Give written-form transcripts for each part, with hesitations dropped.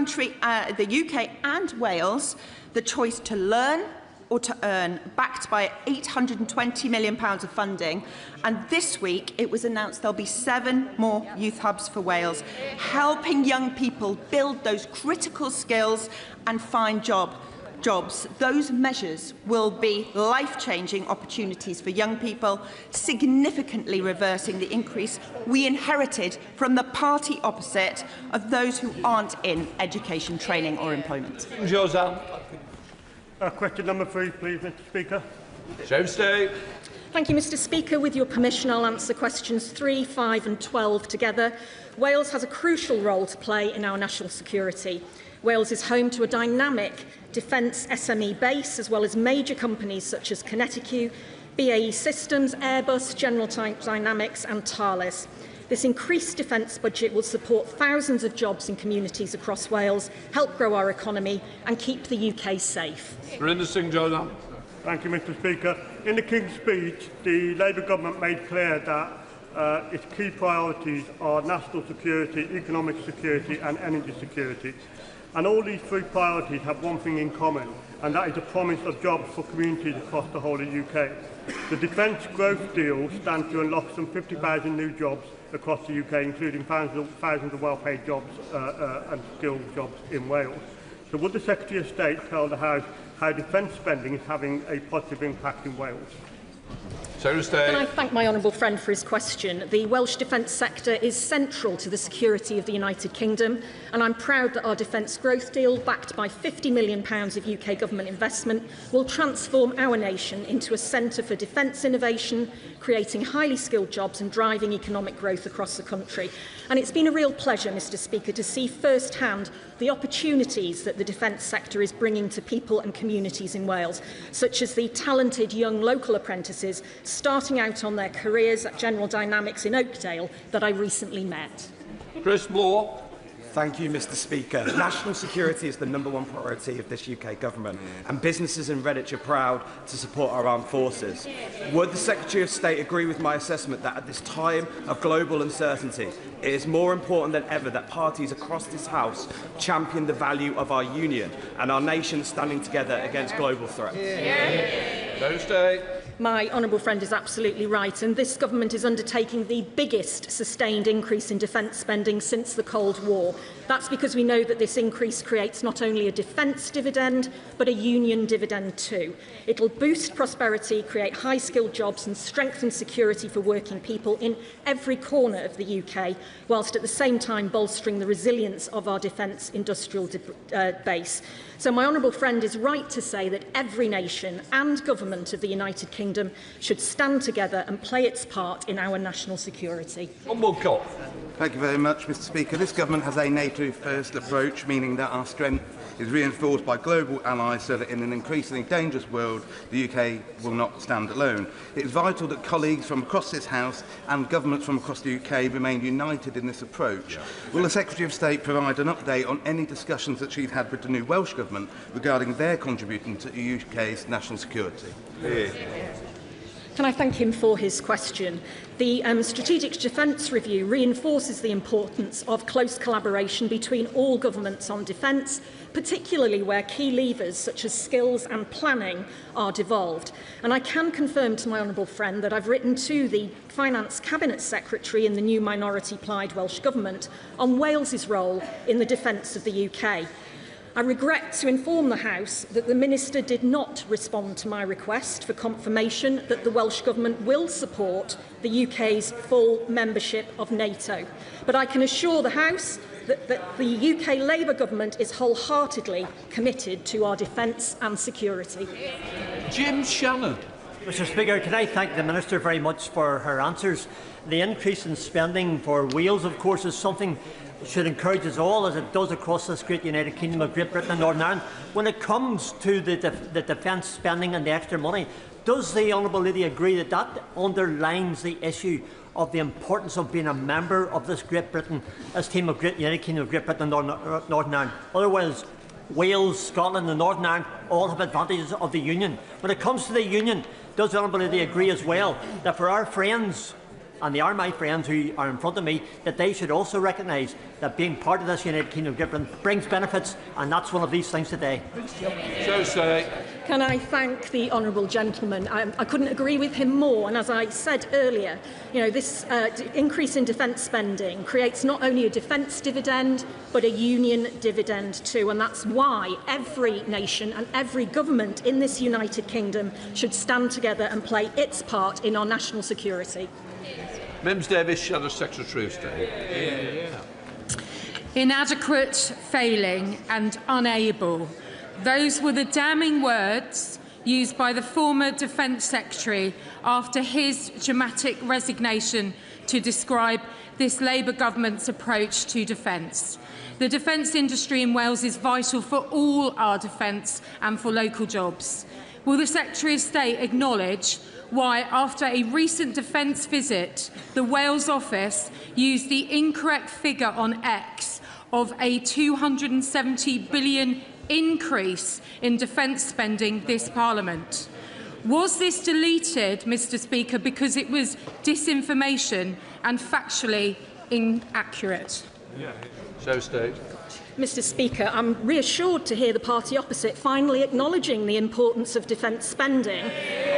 the UK and Wales the choice to learn or to earn, backed by £820 million of funding. And this week it was announced there'll be 7 more youth hubs for Wales, helping young people build those critical skills and find jobs. Those measures will be life-changing opportunities for young people, significantly reversing the increase we inherited from the party opposite of those who aren't in education, training or employment. Question number 3, please, Mr. Speaker. Thank you, Mr. Speaker. With your permission, I'll answer questions 3, 5 and 12 together. Wales has a crucial role to play in our national security. Wales is home to a dynamic defence SME base, as well as major companies such as Connecticut, BAE Systems, Airbus, General Dynamics and Thales. This increased defence budget will support thousands of jobs in communities across Wales, help grow our economy and keep the UK safe. Thank you, Mr. Speaker. In the King's speech, the Labour government made clear that its key priorities are national security, economic security and energy security. And all these 3 priorities have one thing in common, and that is the promise of jobs for communities across the whole of the UK. The Defence Growth Deal stands to unlock some 50,000 new jobs across the UK, including thousands of well-paid jobs and skilled jobs in Wales. So would the Secretary of State tell the House how defence spending is having a positive impact in Wales? Can I thank my honourable friend for his question? The Welsh defence sector is central to the security of the United Kingdom, and I'm proud that our Defence Growth Deal, backed by £50 million of UK government investment, will transform our nation into a centre for defence innovation, creating highly skilled jobs and driving economic growth across the country. And it's been a real pleasure, Mr. Speaker, to see firsthand the opportunities that the defence sector is bringing to people and communities in Wales, such as the talented young local apprentices starting out on their careers at General Dynamics in Oakdale that I recently met. Chris Moore. Thank you, Mr. Speaker. National security is the #1 priority of this UK government, and businesses in Redditch are proud to support our armed forces. Would the Secretary of State agree with my assessment that at this time of global uncertainty, it is more important than ever that parties across this House champion the value of our union and our nation standing together against global threats? My honourable friend is absolutely right, and this government is undertaking the biggest sustained increase in defence spending since the Cold War. That's because we know that this increase creates not only a defence dividend, but a union dividend too. It will boost prosperity, create high-skilled jobs and strengthen security for working people in every corner of the UK, whilst at the same time bolstering the resilience of our defence industrial base. So my honourable friend is right to say that every nation and government of the United Kingdom should stand together and play its part in our national security. Thank you very much, Mr. Speaker. This government has a NATO-first approach, meaning that our strength is reinforced by global allies so that in an increasingly dangerous world, the UK will not stand alone. It is vital that colleagues from across this House and governments from across the UK remain united in this approach. Will the Secretary of State provide an update on any discussions that she's had with the new Welsh Government regarding their contribution to the UK's national security? Can I thank him for his question? The Strategic Defence Review reinforces the importance of close collaboration between all governments on defence, particularly where key levers such as skills and planning are devolved. And I can confirm to my honourable friend that I've written to the Finance Cabinet Secretary in the new minority-plied Welsh Government on Wales's role in the defence of the UK. I regret to inform the House that the Minister did not respond to my request for confirmation that the Welsh Government will support the UK's full membership of NATO. But I can assure the House that the UK Labour Government is wholeheartedly committed to our defence and security. Jim Shannon. Mr. Speaker, can I thank the Minister very much for her answers. The increase in spending for Wales, of course, is something should encourage us all, as it does across this great United Kingdom of Great Britain and Northern Ireland. When it comes to the defence spending and the extra money, does the Honourable Lady agree that that underlines the issue of the importance of being a member of this Great Britain, this team of United Kingdom of Great Britain and Northern Ireland? Otherwise, Wales, Scotland and Northern Ireland all have advantages of the Union. When it comes to the Union, does the Honourable Lady agree as well that for our friends and they are my friends who are in front of me, that they should also recognise that being part of this United Kingdom of Great Britain brings benefits, and that's one of these things today. Can I thank the honourable gentleman? I couldn't agree with him more, and as I said earlier, this increase in defence spending creates not only a defence dividend but a union dividend too, and that's why every nation and every government in this United Kingdom should stand together and play its part in our national security. Mims Davis, Shadow Secretary of State. Inadequate, failing and unable. Those were the damning words used by the former Defence Secretary after his dramatic resignation to describe this Labour government's approach to defence. The defence industry in Wales is vital for all our defence and for local jobs. Will the Secretary of State acknowledge why, after a recent defence visit, the Wales office used the incorrect figure on X of a £270 billion increase in defence spending this Parliament? Was this deleted, Mr Speaker, because it was disinformation and factually inaccurate? So state. Mr Speaker, I'm reassured to hear the party opposite finally acknowledging the importance of defence spending.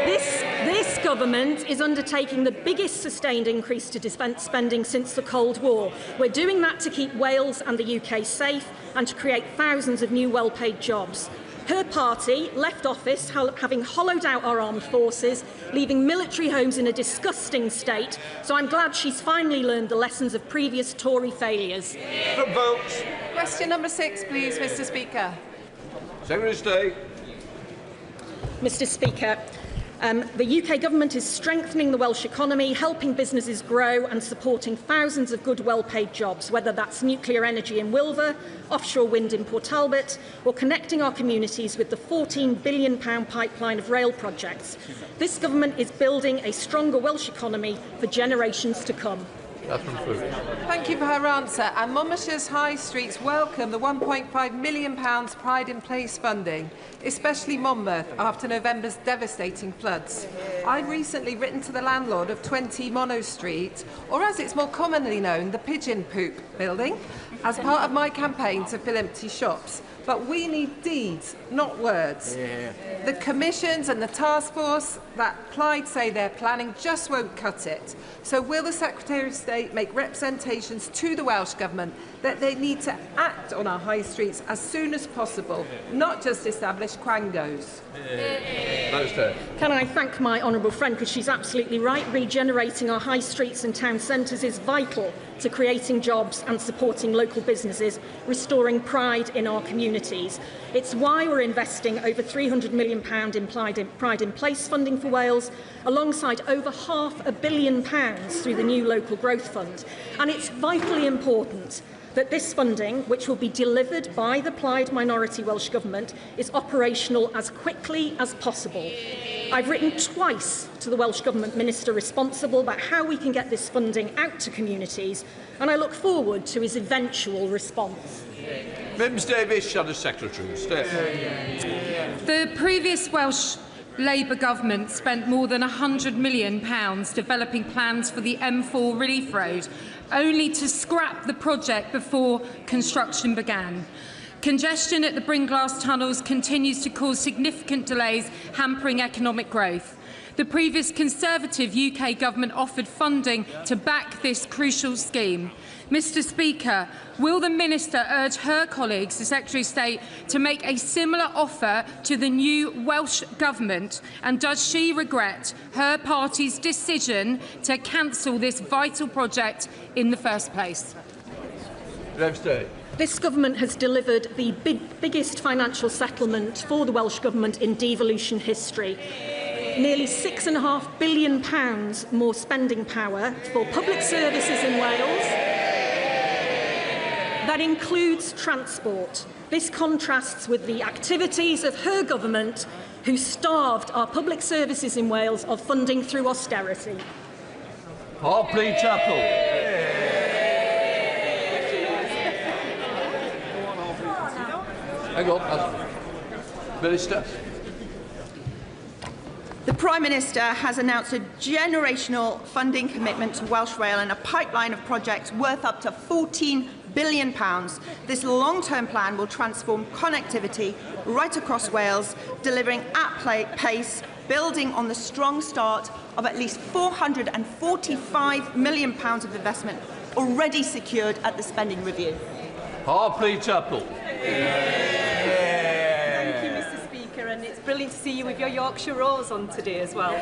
This government is undertaking the biggest sustained increase to defence spending since the Cold War. We're doing that to keep Wales and the UK safe and to create thousands of new well-paid jobs. Her party left office having hollowed out our armed forces, leaving military homes in a disgusting state, so I'm glad she's finally learned the lessons of previous Tory failures. Votes. Question number 6, please, Mr Speaker. Secretary of State. Mr Speaker, the UK government is strengthening the Welsh economy, helping businesses grow and supporting thousands of good, well-paid jobs, whether that's nuclear energy in Wilver, offshore wind in Port Talbot, or connecting our communities with the £14 billion pipeline of rail projects. This government is building a stronger Welsh economy for generations to come. Thank you for her answer. And Monmouthshire's high streets welcome the £1.5 million Pride in Place funding, especially Monmouth, after November's devastating floods. I've recently written to the landlord of 20 Mono Street, or as it's more commonly known, the Pigeon Poop building, as part of my campaign to fill empty shops. But we need deeds, not words. The commissions and the task force that Clyde say they're planning just won't cut it. So will the Secretary of State make representations to the Welsh Government that they need to act on our high streets as soon as possible, not just establish quangos? Can I thank my honourable friend, because she's absolutely right. Regenerating our high streets and town centres is vital to creating jobs and supporting local businesses, restoring pride in our communities. It's why we're investing over £300 million in Pride in Place funding for Wales, alongside over £500 million through the new Local Growth Fund. And it's vitally important that this funding, which will be delivered by the Plaid minority Welsh Government, is operational as quickly as possible. I've written twice to the Welsh Government Minister responsible about how we can get this funding out to communities, and I look forward to his eventual response. Mims Davis, Shadow Secretary of State. The previous Welsh Labour government spent more than £100 million developing plans for the M4 Relief Road, only to scrap the project before construction began. Congestion at the Bringlass tunnels continues to cause significant delays, hampering economic growth. The previous Conservative UK government offered funding to back this crucial scheme. Mr Speaker, will the Minister urge her colleagues, the Secretary of State, to make a similar offer to the new Welsh Government? And does she regret her party's decision to cancel this vital project in the first place? This government has delivered the biggest financial settlement for the Welsh Government in devolution history. Nearly £6.5 billion more spending power for public services in Wales. That includes transport. This contrasts with the activities of her government, who starved our public services in Wales of funding through austerity. Harpley Chapel. Hang on, Minister. The Prime Minister has announced a generational funding commitment to Welsh Rail and a pipeline of projects worth up to £14 billion. This long-term plan will transform connectivity right across Wales, delivering at pace, building on the strong start of at least £445 million of investment already secured at the spending review. Harpley Tupple. Thank you, Mr. Speaker, and it's brilliant to see you with your Yorkshire Rose on today as well.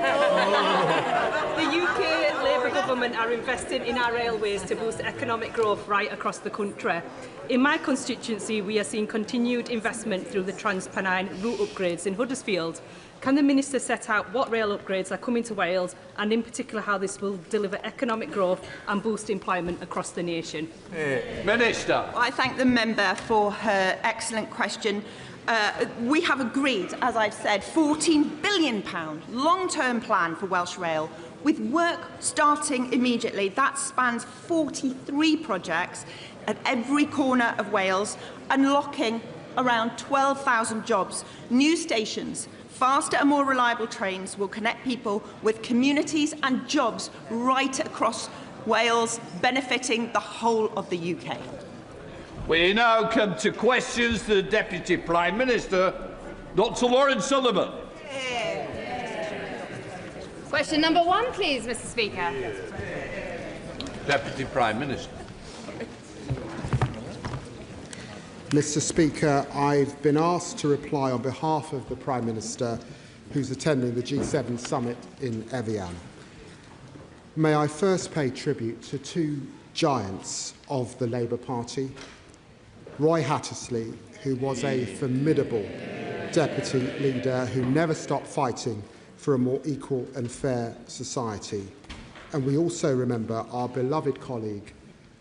The UK Labour government are investing in our railways to boost economic growth right across the country. In my constituency, we are seeing continued investment through the Trans-Pennine route upgrades in Huddersfield. Can the Minister set out what rail upgrades are coming to Wales and in particular how this will deliver economic growth and boost employment across the nation? Minister. I thank the member for her excellent question. We have agreed, as I've said, £14 billion long-term plan for Welsh Rail, with work starting immediately. That spans 43 projects at every corner of Wales, unlocking around 12,000 jobs, new stations. Faster and more reliable trains will connect people with communities and jobs right across Wales, benefiting the whole of the UK. We now come to questions to the Deputy Prime Minister, Dr. Lawrence Sullivan. Question number 1, please, Mr. Speaker. Deputy Prime Minister. Mr. Speaker, I've been asked to reply on behalf of the Prime Minister, who's attending the G7 summit in Evian. May I first pay tribute to two giants of the Labour Party, Roy Hattersley, who was a formidable deputy leader who never stopped fighting for a more equal and fair society. And we also remember our beloved colleague,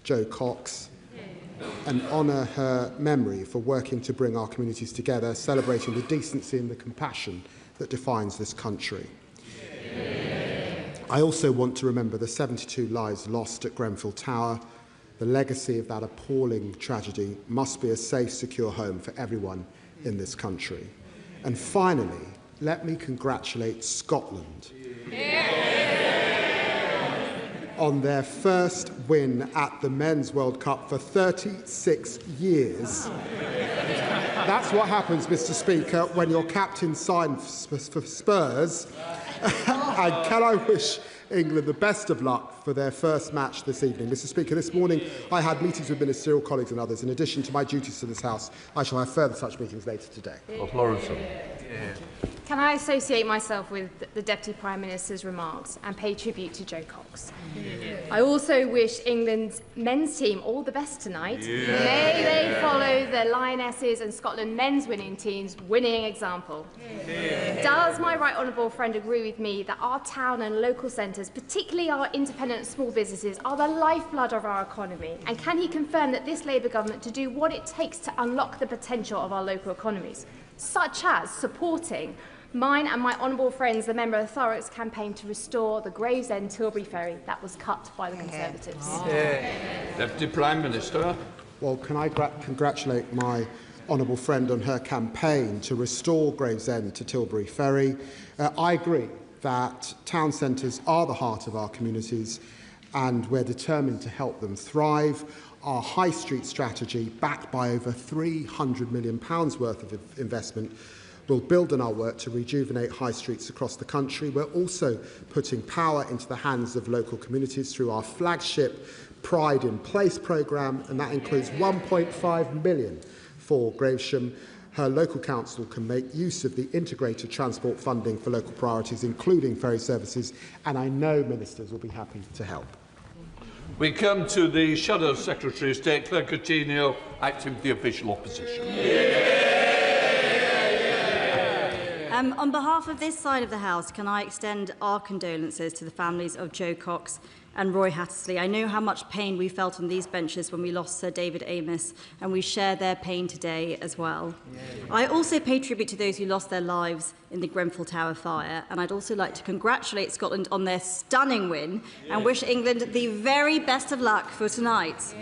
Jo Cox, and honour her memory for working to bring our communities together, celebrating the decency and the compassion that defines this country. I also want to remember the 72 lives lost at Grenfell Tower. The legacy of that appalling tragedy must be a safe, secure home for everyone in this country. And finally, let me congratulate Scotland on their first win at the Men's World Cup for 36 years. That's what happens, Mr. Speaker, when your captain signs for Spurs. And can I wish England the best of luck for their first match this evening. Mr. Speaker, this morning I had meetings with ministerial colleagues and others. In addition to my duties to this House, I shall have further such meetings later today. Can I associate myself with the Deputy Prime Minister's remarks and pay tribute to Jo Cox? I also wish England's men's team all the best tonight. May they follow the Lionesses and Scotland men's winning team's winning example. Does my right honourable friend agree with me that our town and local centres, particularly our independent small businesses, are the lifeblood of our economy? And can he confirm that this Labour government to do what it takes to unlock the potential of our local economies, such as supporting mine and my honourable friends, the member of Thurrock's campaign to restore the Gravesend-Tilbury ferry that was cut by the Conservatives? Deputy Prime Minister. Well, can I congratulate my honourable friend on her campaign to restore Gravesend to Tilbury ferry. I agree that town centres are the heart of our communities and we're determined to help them thrive. Our high street strategy, backed by over £300 million worth of investment, will build on our work to rejuvenate high streets across the country. We're also putting power into the hands of local communities through our flagship Pride in Place programme, and that includes £1.5 million for Gravesham. Her local council can make use of the integrated transport funding for local priorities, including ferry services, and I know ministers will be happy to help. We come to the Shadow Secretary of State, Claire Coutinho, acting for the official opposition. On behalf of this side of the House, can I extend our condolences to the families of Jo Cox and Roy Hattersley. I know how much pain we felt on these benches when we lost Sir David Amess, and we share their pain today as well. I also pay tribute to those who lost their lives in the Grenfell Tower fire, and I'd also like to congratulate Scotland on their stunning win and wish England the very best of luck for tonight.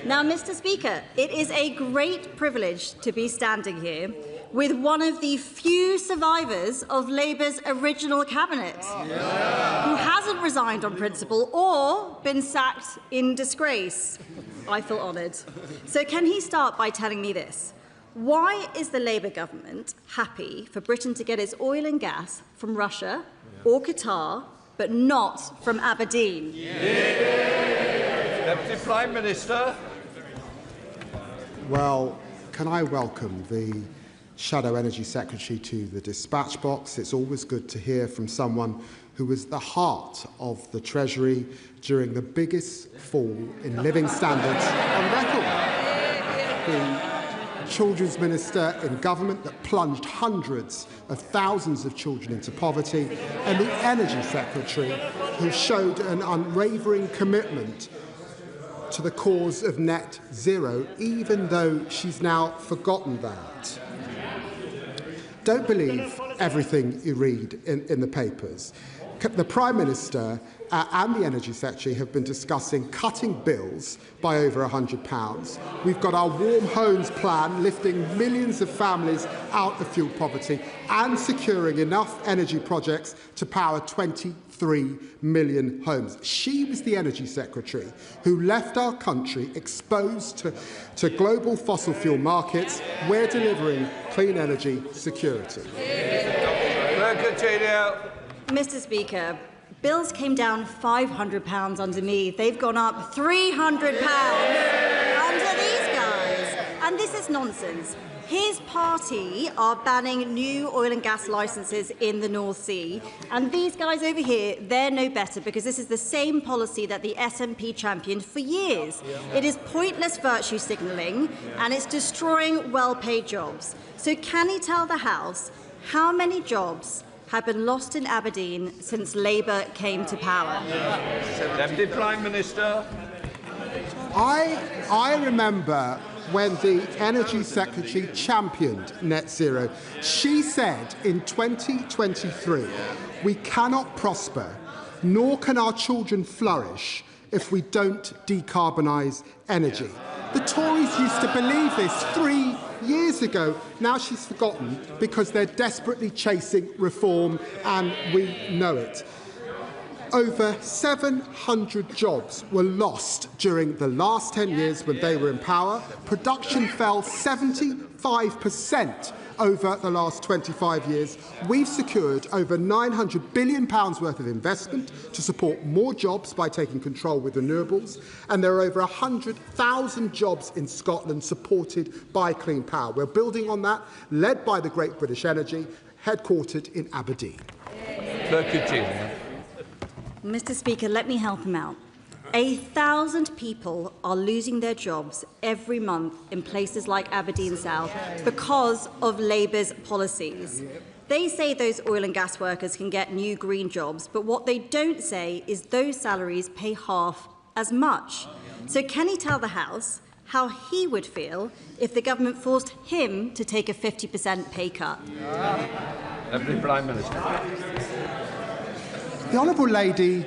Now, Mr. Speaker, it is a great privilege to be standing here with one of the few survivors of Labour's original cabinet, who hasn't resigned on principle or been sacked in disgrace. I feel honoured. So can he start by telling me this? Why is the Labour government happy for Britain to get its oil and gas from Russia or Qatar, but not from Aberdeen? Deputy Prime Minister. Well, can I welcome the Shadow Energy Secretary to the dispatch box? It's always good to hear from someone who was the heart of the Treasury during the biggest fall in living standards on record. The Children's Minister in government that plunged hundreds of thousands of children into poverty, and the Energy Secretary who showed an unwavering commitment to the cause of net zero, even though she's now forgotten that. Don't believe everything you read in the papers. The Prime Minister and the Energy Secretary have been discussing cutting bills by over £100. We've got our Warm Homes plan lifting millions of families out of fuel poverty and securing enough energy projects to power 23 million homes. She was the Energy Secretary who left our country exposed to global fossil fuel markets. We're delivering clean energy security. Mr. Speaker, bills came down £500 under me. They've gone up £300 under these guys. And this is nonsense. His party are banning new oil and gas licences in the North Sea. And these guys over here, they're no better, because this is the same policy that the SNP championed for years. It is pointless virtue signalling, and it's destroying well-paid jobs. So can he tell the House how many jobs have been lost in Aberdeen since Labour came to power? Deputy Prime Minister. I remember when the Energy Secretary championed net zero. She said in 2023, we cannot prosper, nor can our children flourish if we don't decarbonise energy. The Tories used to believe this 3 years ago. Now she's forgotten because they're desperately chasing reform, and we know it. Over 700 jobs were lost during the last 10 years when they were in power. Production fell 75% over the last 25 years. We've secured over £900 billion worth of investment to support more jobs by taking control with renewables, and there are over 100,000 jobs in Scotland supported by clean power. We're building on that, led by the Great British Energy, headquartered in Aberdeen. Mr. Speaker, let me help him out. 1,000 people are losing their jobs every month in places like Aberdeen South because of Labour's policies. They say those oil and gas workers can get new green jobs, but what they don't say is those salaries pay half as much. So can he tell the House how he would feel if the government forced him to take a 50% pay cut? Deputy Prime Minister. The Honourable Lady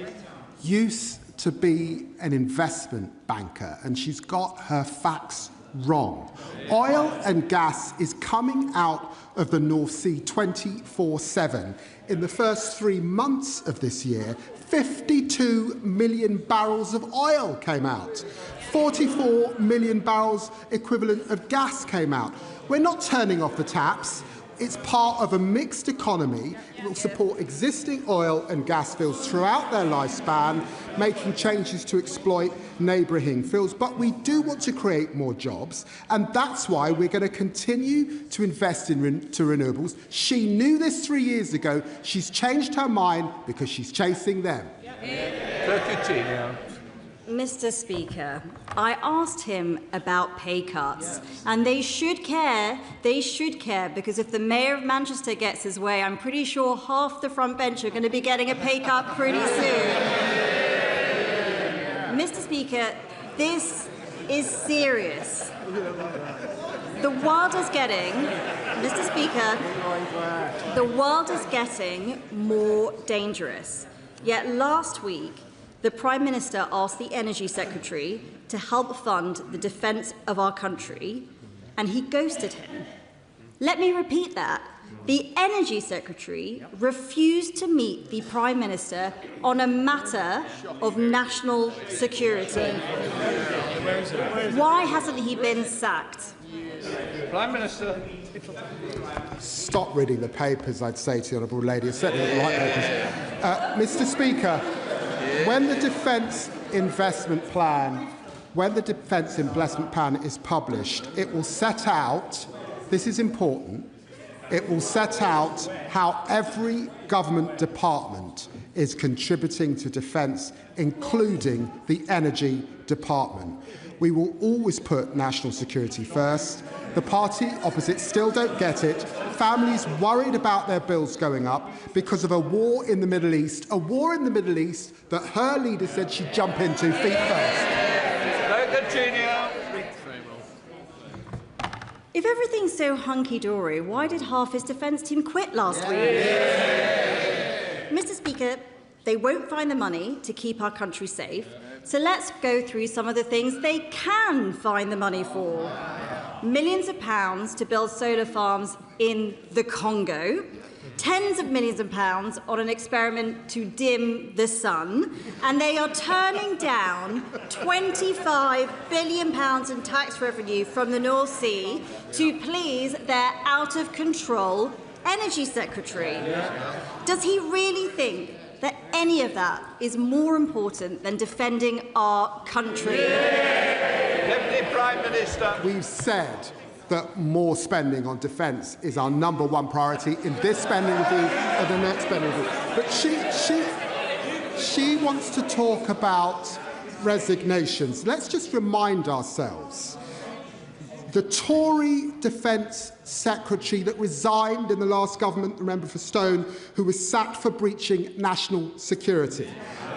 used to be an investment banker, and she's got her facts wrong. Oil and gas is coming out of the North Sea 24/7. In the first 3 months of this year, 52 million barrels of oil came out. 44 million barrels equivalent of gas came out. We're not turning off the taps. It's part of a mixed economy. It will support existing oil and gas fields throughout their lifespan, making changes to exploit neighbouring fields. But we do want to create more jobs, and that's why we're going to continue to invest in renewables. She knew this 3 years ago. She's changed her mind because she's chasing them. Mr. Speaker, I asked him about pay cuts, and they should care, because if the Mayor of Manchester gets his way, I'm pretty sure half the front bench are going to be getting a pay cut pretty soon. Mr. Speaker, this is serious. The world is getting, Mr. Speaker, the world is getting more dangerous. Yet last week, the Prime Minister asked the Energy Secretary to help fund the defence of our country, and he ghosted him. Let me repeat that. The Energy Secretary refused to meet the Prime Minister on a matter of national security. Why hasn't he been sacked? Prime Minister. Stop reading the papers, I'd say to the Honourable Lady. Certainly not the right papers. Mr. Speaker, when the Defence Investment Plan is published, it will set out, this is important, it will set out how every government department is contributing to defence, including the Energy Department. We will always put national security first. The party opposite still don't get it. Families worried about their bills going up because of a war in the Middle East, that her leader said she'd jump into feet first. If everything's so hunky-dory, why did half his defence team quit last week? Mr. Speaker, they won't find the money to keep our country safe, so let's go through some of the things they can find the money for. Millions of pounds to build solar farms in the Congo, tens of millions of pounds on an experiment to dim the sun, and they are turning down £25 billion in tax revenue from the North Sea to please their out-of-control Energy Secretary. Does he really think that any of that is more important than defending our country? Deputy Prime Minister. We've said that more spending on defence is our #1 priority in this spending review and the next spending review. But she wants to talk about resignations. Let's just remind ourselves. The Tory Defence Secretary that resigned in the last government, the member for Stone, who was sacked for breaching national security.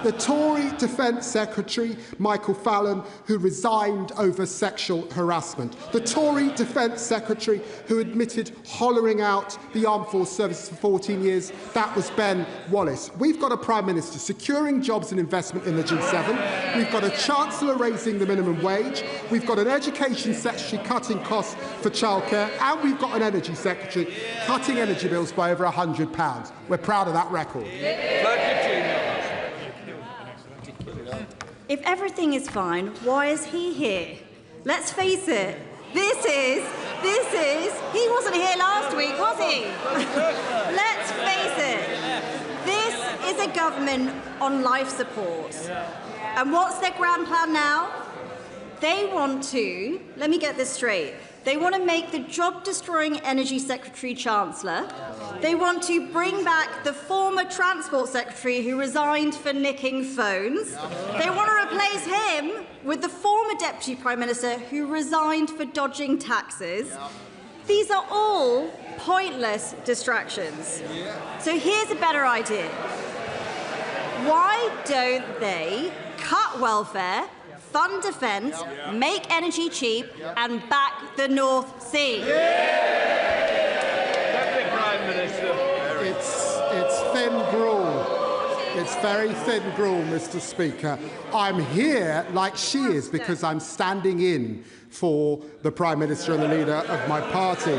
The Tory Defence Secretary, Michael Fallon, who resigned over sexual harassment. The Tory Defence Secretary who admitted hollowing out the Armed Force Services for 14 years, that was Ben Wallace. We've got a Prime Minister securing jobs and investment in the G7. We've got a Chancellor raising the minimum wage. We've got an Education Secretary cutting costs for childcare. And we've got an Energy Secretary cutting energy bills by over £100. We're proud of that record. If everything is fine, why is he here? Let's face it, he wasn't here last week, was he? Let's face it, this is a government on life support. And what's their grand plan now? They want to, let me get this straight, they want to make the job-destroying Energy Secretary Chancellor. They want to bring back the former Transport Secretary who resigned for nicking phones. They want to replace him with the former Deputy Prime Minister who resigned for dodging taxes. These are all pointless distractions. So here's a better idea. Why don't they cut welfare, fund defence, make energy cheap, and back the North Sea? Deputy Prime Minister. It's thin gruel. It's very thin gruel, Mr. Speaker. I'm here like she is because I'm standing in for the Prime Minister and the leader of my party.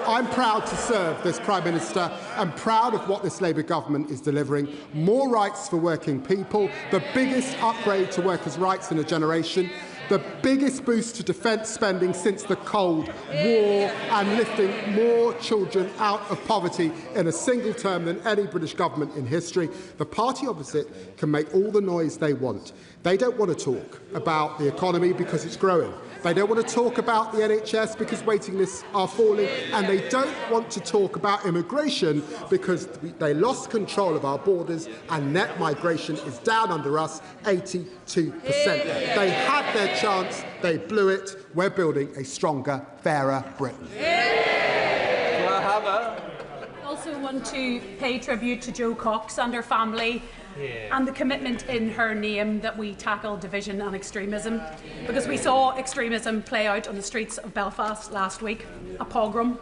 I'm proud to serve this Prime Minister. I'm proud of what this Labour government is delivering. More rights for working people, the biggest upgrade to workers' rights in a generation, the biggest boost to defence spending since the Cold War, and lifting more children out of poverty in a single term than any British government in history. The party opposite can make all the noise they want. They don't want to talk about the economy because it's growing. They don't want to talk about the NHS because waiting lists are falling, and they don't want to talk about immigration because they lost control of our borders and net migration is down under us 82%. They had their chance, they blew it. We're building a stronger, fairer Britain. I also want to pay tribute to Jo Cox and her family. And the commitment in her name that we tackle division and extremism, because we saw extremism play out on the streets of Belfast last week, a pogrom,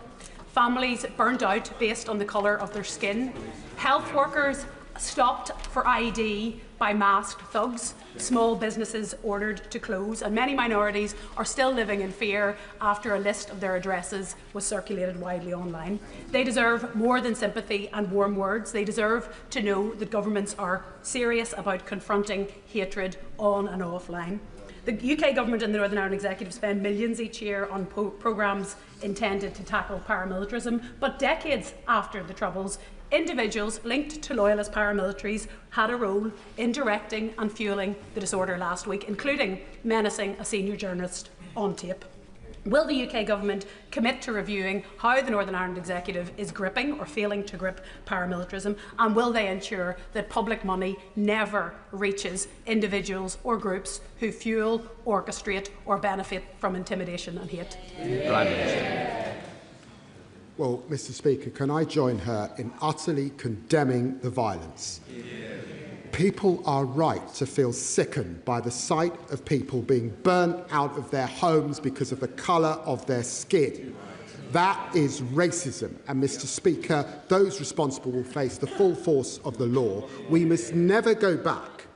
families burnt out based on the colour of their skin, health workers stopped for ID by masked thugs, small businesses ordered to close, and many minorities are still living in fear after a list of their addresses was circulated widely online. They deserve more than sympathy and warm words. They deserve to know that governments are serious about confronting hatred on and offline. The UK Government and the Northern Ireland Executive spend millions each year on programmes intended to tackle paramilitarism, but decades after the Troubles, individuals linked to loyalist paramilitaries had a role in directing and fuelling the disorder last week, including menacing a senior journalist on tape. Will the UK Government commit to reviewing how the Northern Ireland Executive is gripping or failing to grip paramilitarism, and will they ensure that public money never reaches individuals or groups who fuel, orchestrate or benefit from intimidation and hate? Prime Minister. Well, Mr. Speaker, can I join her in utterly condemning the violence? People are right to feel sickened by the sight of people being burnt out of their homes because of the colour of their skin. That is racism, and Mr. Speaker, those responsible will face the full force of the law. We must never go back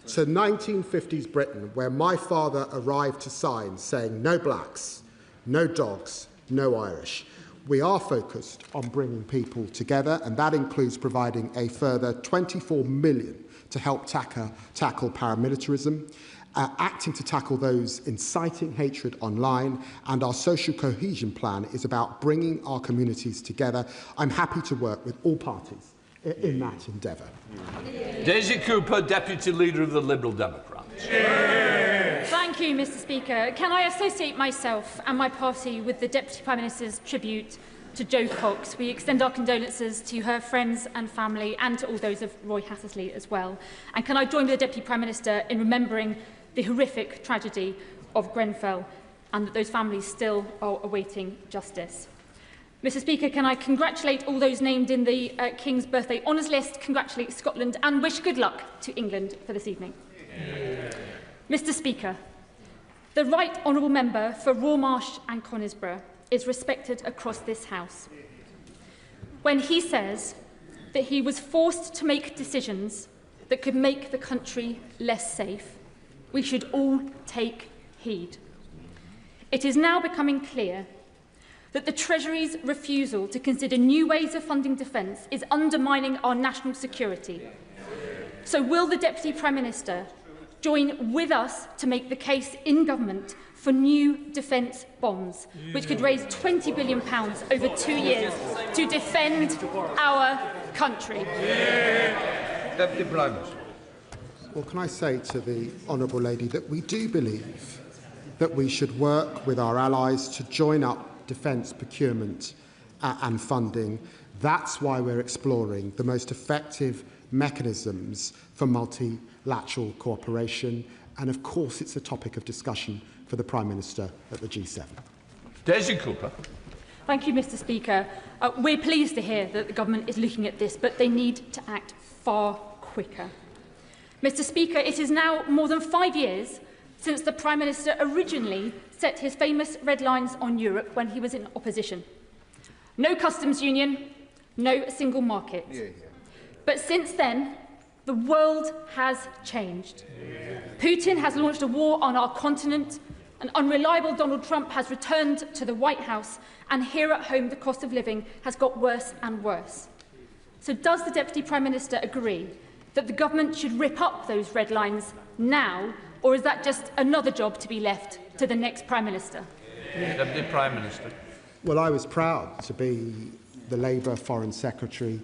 to 1950s Britain, where my father arrived to signs saying no blacks, no dogs, no Irish. We are focused on bringing people together, and that includes providing a further £24 million to help tackle paramilitarism, acting to tackle those inciting hatred online, and our social cohesion plan is about bringing our communities together. I'm happy to work with all parties in that endeavour. Daisy Cooper, Deputy Leader of the Liberal Democrats. Thank you, Mr. Speaker. Can I associate myself and my party with the Deputy Prime Minister's tribute to Jo Cox? We extend our condolences to her friends and family and to all those of Roy Hattersley as well. And can I join with the Deputy Prime Minister in remembering the horrific tragedy of Grenfell and that those families still are awaiting justice? Mr. Speaker, can I congratulate all those named in the King's Birthday Honours List, congratulate Scotland and wish good luck to England for this evening. Mr. Speaker, the Right Honourable Member for Rawmarsh and Conisbrough is respected across this House. When he says that he was forced to make decisions that could make the country less safe, we should all take heed. It is now becoming clear that the Treasury's refusal to consider new ways of funding defence is undermining our national security. So will the Deputy Prime Minister join with us to make the case in government for new defence bonds, which could raise £20 billion over 2 years to defend our country? Deputy Prime Minister. Well, can I say to the Honourable Lady that we do believe that we should work with our allies to join up defence procurement and funding. That's why we're exploring the most effective mechanisms for multilateral cooperation. And of course, it's a topic of discussion for the Prime Minister at the G7. Daisy Cooper. Thank you, Mr. Speaker. We're pleased to hear that the government is looking at this, but they need to act far quicker. Mr. Speaker, it is now more than 5 years since the Prime Minister originally set his famous red lines on Europe when he was in opposition. No customs union, no single market. But since then, the world has changed. Putin has launched a war on our continent, an unreliable Donald Trump has returned to the White House, and here at home the cost of living has got worse and worse. So does the Deputy Prime Minister agree that the government should rip up those red lines now, or is that just another job to be left to the next Prime Minister? Deputy Prime Minister. Well, I was proud to be the Labour Foreign Secretary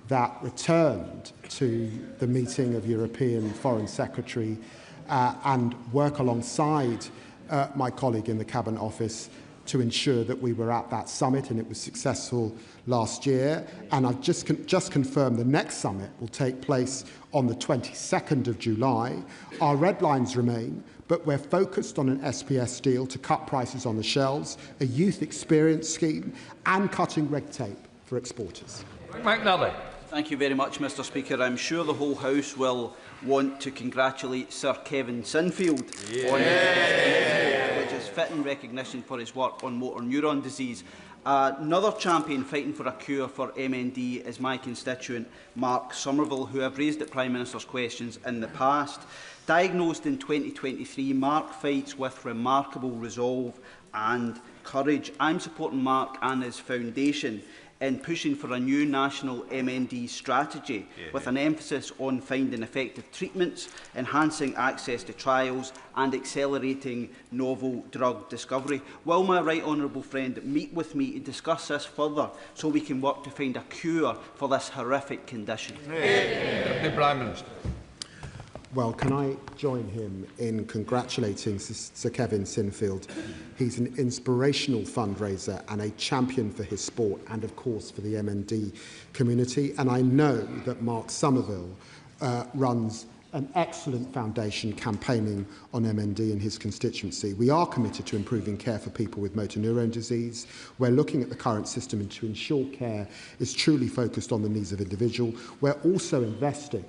that returned to the meeting of European Foreign Secretary and work alongside my colleague in the Cabinet Office to ensure that we were at that summit, and it was successful last year. And I've just confirmed the next summit will take place on the 22nd of July. Our red lines remain, but we're focused on an SPS deal to cut prices on the shelves, a youth experience scheme, and cutting red tape for exporters. McNally. Thank you very much, Mr. Speaker. I'm sure the whole House will want to congratulate Sir Kevin Sinfield on his which is fitting recognition for his work on motor neuron disease. Another champion fighting for a cure for MND is my constituent Mark Somerville, who I've raised at Prime Minister's questions in the past. Diagnosed in 2023, Mark fights with remarkable resolve and courage. I'm supporting Mark and his foundation in pushing for a new national MND strategy with an emphasis on finding effective treatments, enhancing access to trials and accelerating novel drug discovery. Will my right honourable friend meet with me to discuss this further so we can work to find a cure for this horrific condition? Prime Minister. Well, can I join him in congratulating Sir Kevin Sinfield? He's an inspirational fundraiser and a champion for his sport and, of course, for the MND community. And I know that Mark Somerville runs an excellent foundation campaigning on MND in his constituency. We are committed to improving care for people with motor neurone disease. We're looking at the current system to ensure care is truly focused on the needs of individuals. We're also investing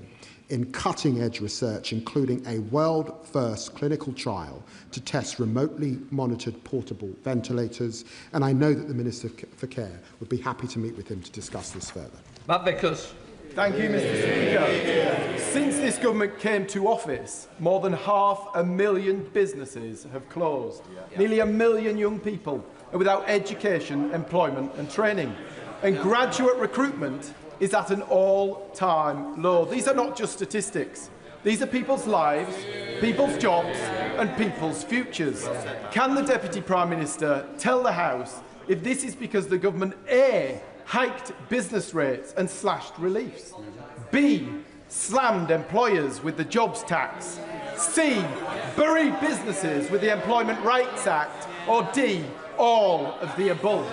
in cutting-edge research, including a world-first clinical trial to test remotely monitored portable ventilators. And I know that the Minister for Care would be happy to meet with him to discuss this further. Matt Vickers. Thank you, Mr. Speaker. Since this government came to office, more than 500,000 businesses have closed. Nearly 1 million young people are without education, employment and training. And graduate recruitment is at an all-time low. These are not just statistics. These are people's lives, people's jobs and people's futures. Can the Deputy Prime Minister tell the House if this is because the government A, hiked business rates and slashed reliefs, B, slammed employers with the jobs tax, C, buried businesses with the Employment Rights Act, or D, all of the above?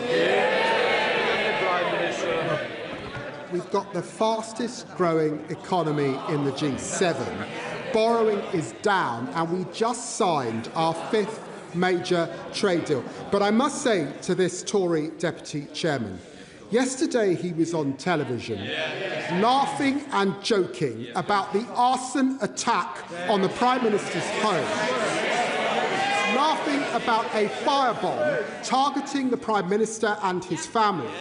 We've got the fastest growing economy in the G7. Borrowing is down, and we just signed our 5th major trade deal. But I must say to this Tory Deputy Chairman, yesterday he was on television laughing and joking about the arson attack on the Prime Minister's home, laughing about a firebomb targeting the Prime Minister and his family.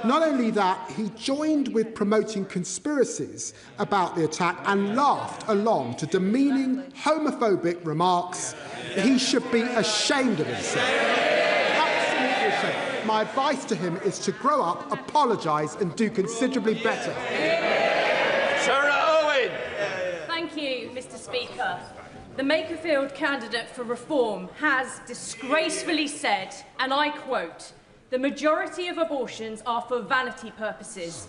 Not only that, he joined with promoting conspiracies about the attack and laughed along to demeaning homophobic remarks. He should be ashamed of himself. Absolutely ashamed. My advice to him is to grow up, apologise and do considerably better. Sarah Owen. Thank you, Mr. Speaker. The Makerfield candidate for reform has disgracefully said, and I quote, "The majority of abortions are for vanity purposes."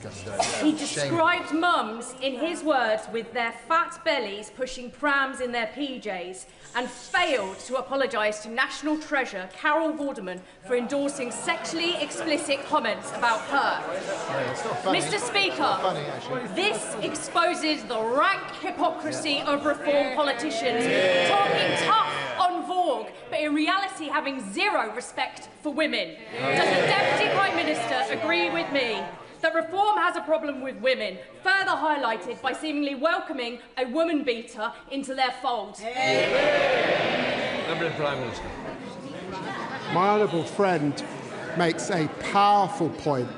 He described mums, in his words, with their fat bellies pushing prams in their PJs, and failed to apologise to national treasure Carol Vorderman for endorsing sexually explicit comments about her. Mr. Speaker, this exposes the rank hypocrisy of reform politicians talking tough on Vogue, but in reality having zero respect for women. Does the Deputy Prime Minister agree with me that reform has a problem with women, further highlighted by seemingly welcoming a woman beater into their fold? Prime Minister. My honourable friend makes a powerful point.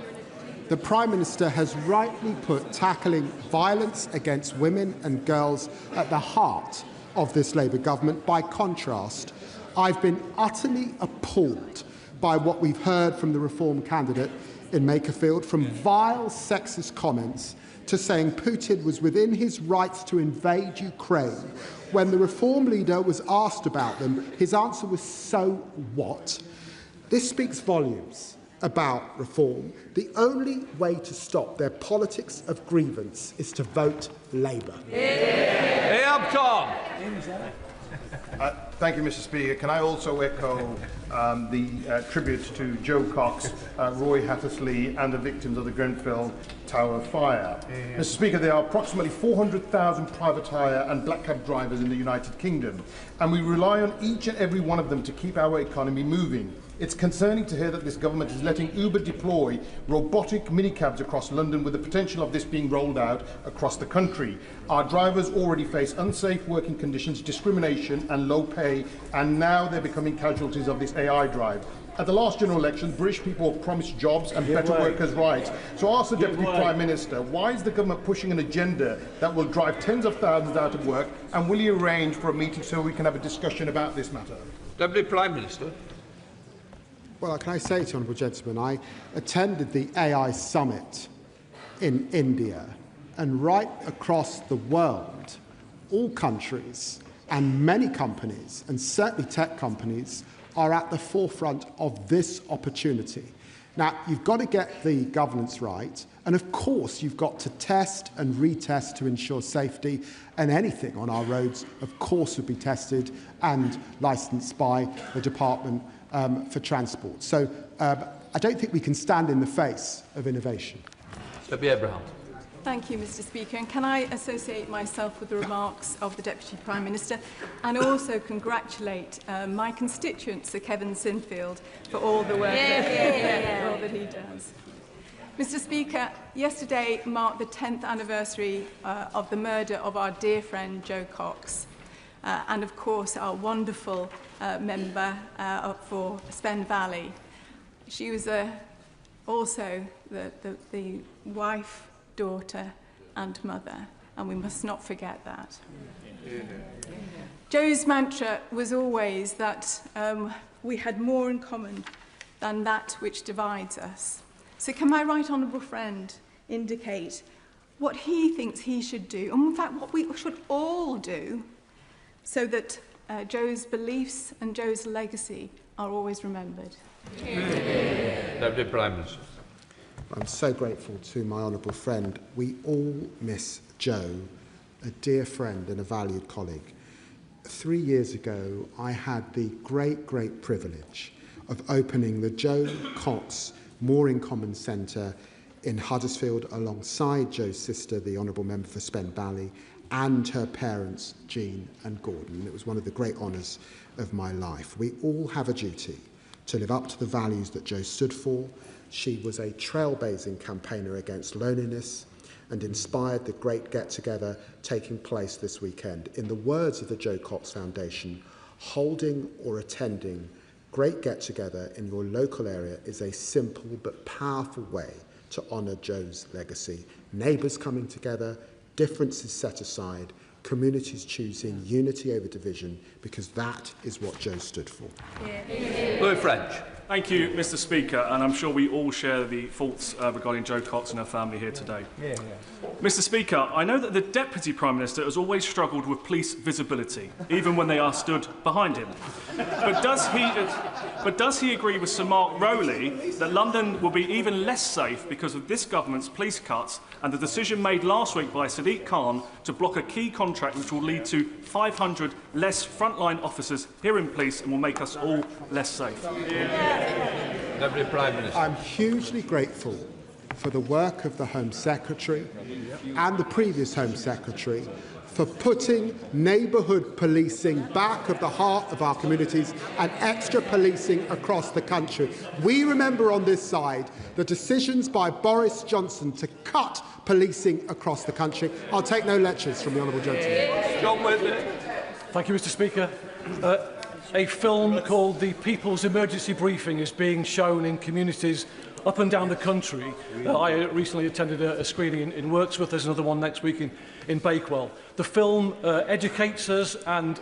The Prime Minister has rightly put tackling violence against women and girls at the heart of this Labour government. By contrast, I've been utterly appalled by what we've heard from the reform candidate in Makerfield, from vile sexist comments to saying Putin was within his rights to invade Ukraine. When the reform leader was asked about them, his answer was, "So what?" This speaks volumes about reform. The only way to stop their politics of grievance is to vote Labour. Thank you, Mr. Speaker. Can I also echo the tribute to Joe Cox, Roy Hattersley and the victims of the Grenfell Tower fire. Mr. Speaker, there are approximately 400,000 private hire and black cab drivers in the United Kingdom, and we rely on each and every one of them to keep our economy moving. It's concerning to hear that this government is letting Uber deploy robotic minicabs across London, with the potential of this being rolled out across the country. Our drivers already face unsafe working conditions, discrimination and low pay, and now they're becoming casualties of this AI drive. At the last general election, British people were promised jobs and better workers' rights. So I ask the Deputy Prime Minister, why is the government pushing an agenda that will drive tens of thousands out of work, and will you arrange for a meeting so we can have a discussion about this matter? Deputy Prime Minister. Well, can I say to honourable gentlemen, I attended the AI summit in India, and right across the world, all countries and many companies, and certainly tech companies, are at the forefront of this opportunity. Now, you've got to get the governance right, and of course you've got to test and retest to ensure safety, and anything on our roads, of course, would be tested and licensed by the Department for Transport. So I don't think we can stand in the face of innovation. Debbie Abraham. Thank you, Mr. Speaker. And can I associate myself with the remarks of the Deputy Prime Minister, and also congratulate my constituent, Sir Kevin Sinfield, for all the work that he does. Mr. Speaker, yesterday marked the 10th anniversary of the murder of our dear friend Jo Cox, and of course our wonderful member for Spen Valley. She was also the wife, daughter and mother, and we must not forget that. Jo's mantra was always that we had more in common than that which divides us. So can my right honourable friend indicate what he thinks he should do, and in fact what we should all do, so that Jo's beliefs and Jo's legacy are always remembered? Deputy Prime Minister. I'm so grateful to my honourable friend. We all miss Jo, a dear friend and a valued colleague. 3 years ago, I had the great privilege of opening the Jo Cox More in Common Centre in Huddersfield alongside Jo's sister, the Honourable Member for Spen Valley, and her parents, Jean and Gordon. It was one of the great honours of my life. We all have a duty to live up to the values that Jo stood for. She was a trailblazing campaigner against loneliness and inspired the great get-together taking place this weekend. In the words of the Jo Cox Foundation, holding or attending great get-together in your local area is a simple but powerful way to honour Jo's legacy. Neighbours coming together, differences set aside, communities choosing unity over division, because that is what Jo stood for. Louis French. Thank you, Mr. Speaker, and I'm sure we all share the thoughts regarding Jo Cox and her family here today. Mr. Speaker, I know that the Deputy Prime Minister has always struggled with police visibility, even when they are stood behind him. But does he agree with Sir Mark Rowley that London will be even less safe because of this government's police cuts and the decision made last week by Sadiq Khan to block a key contract which will lead to 500 less frontline officers here in police and will make us all less safe? Deputy Prime Minister. I'm hugely grateful for the work of the Home Secretary and the previous Home Secretary for putting neighbourhood policing back at the heart of our communities and extra policing across the country. We remember on this side the decisions by Boris Johnson to cut policing across the country. I'll take no lectures from the honourable gentleman. John Whitley. Thank you, Mr. Speaker. A film called The People's Emergency Briefing is being shown in communities up and down the country. I recently attended a screening in Wirksworth. There's another one next week in Bakewell. The film educates us and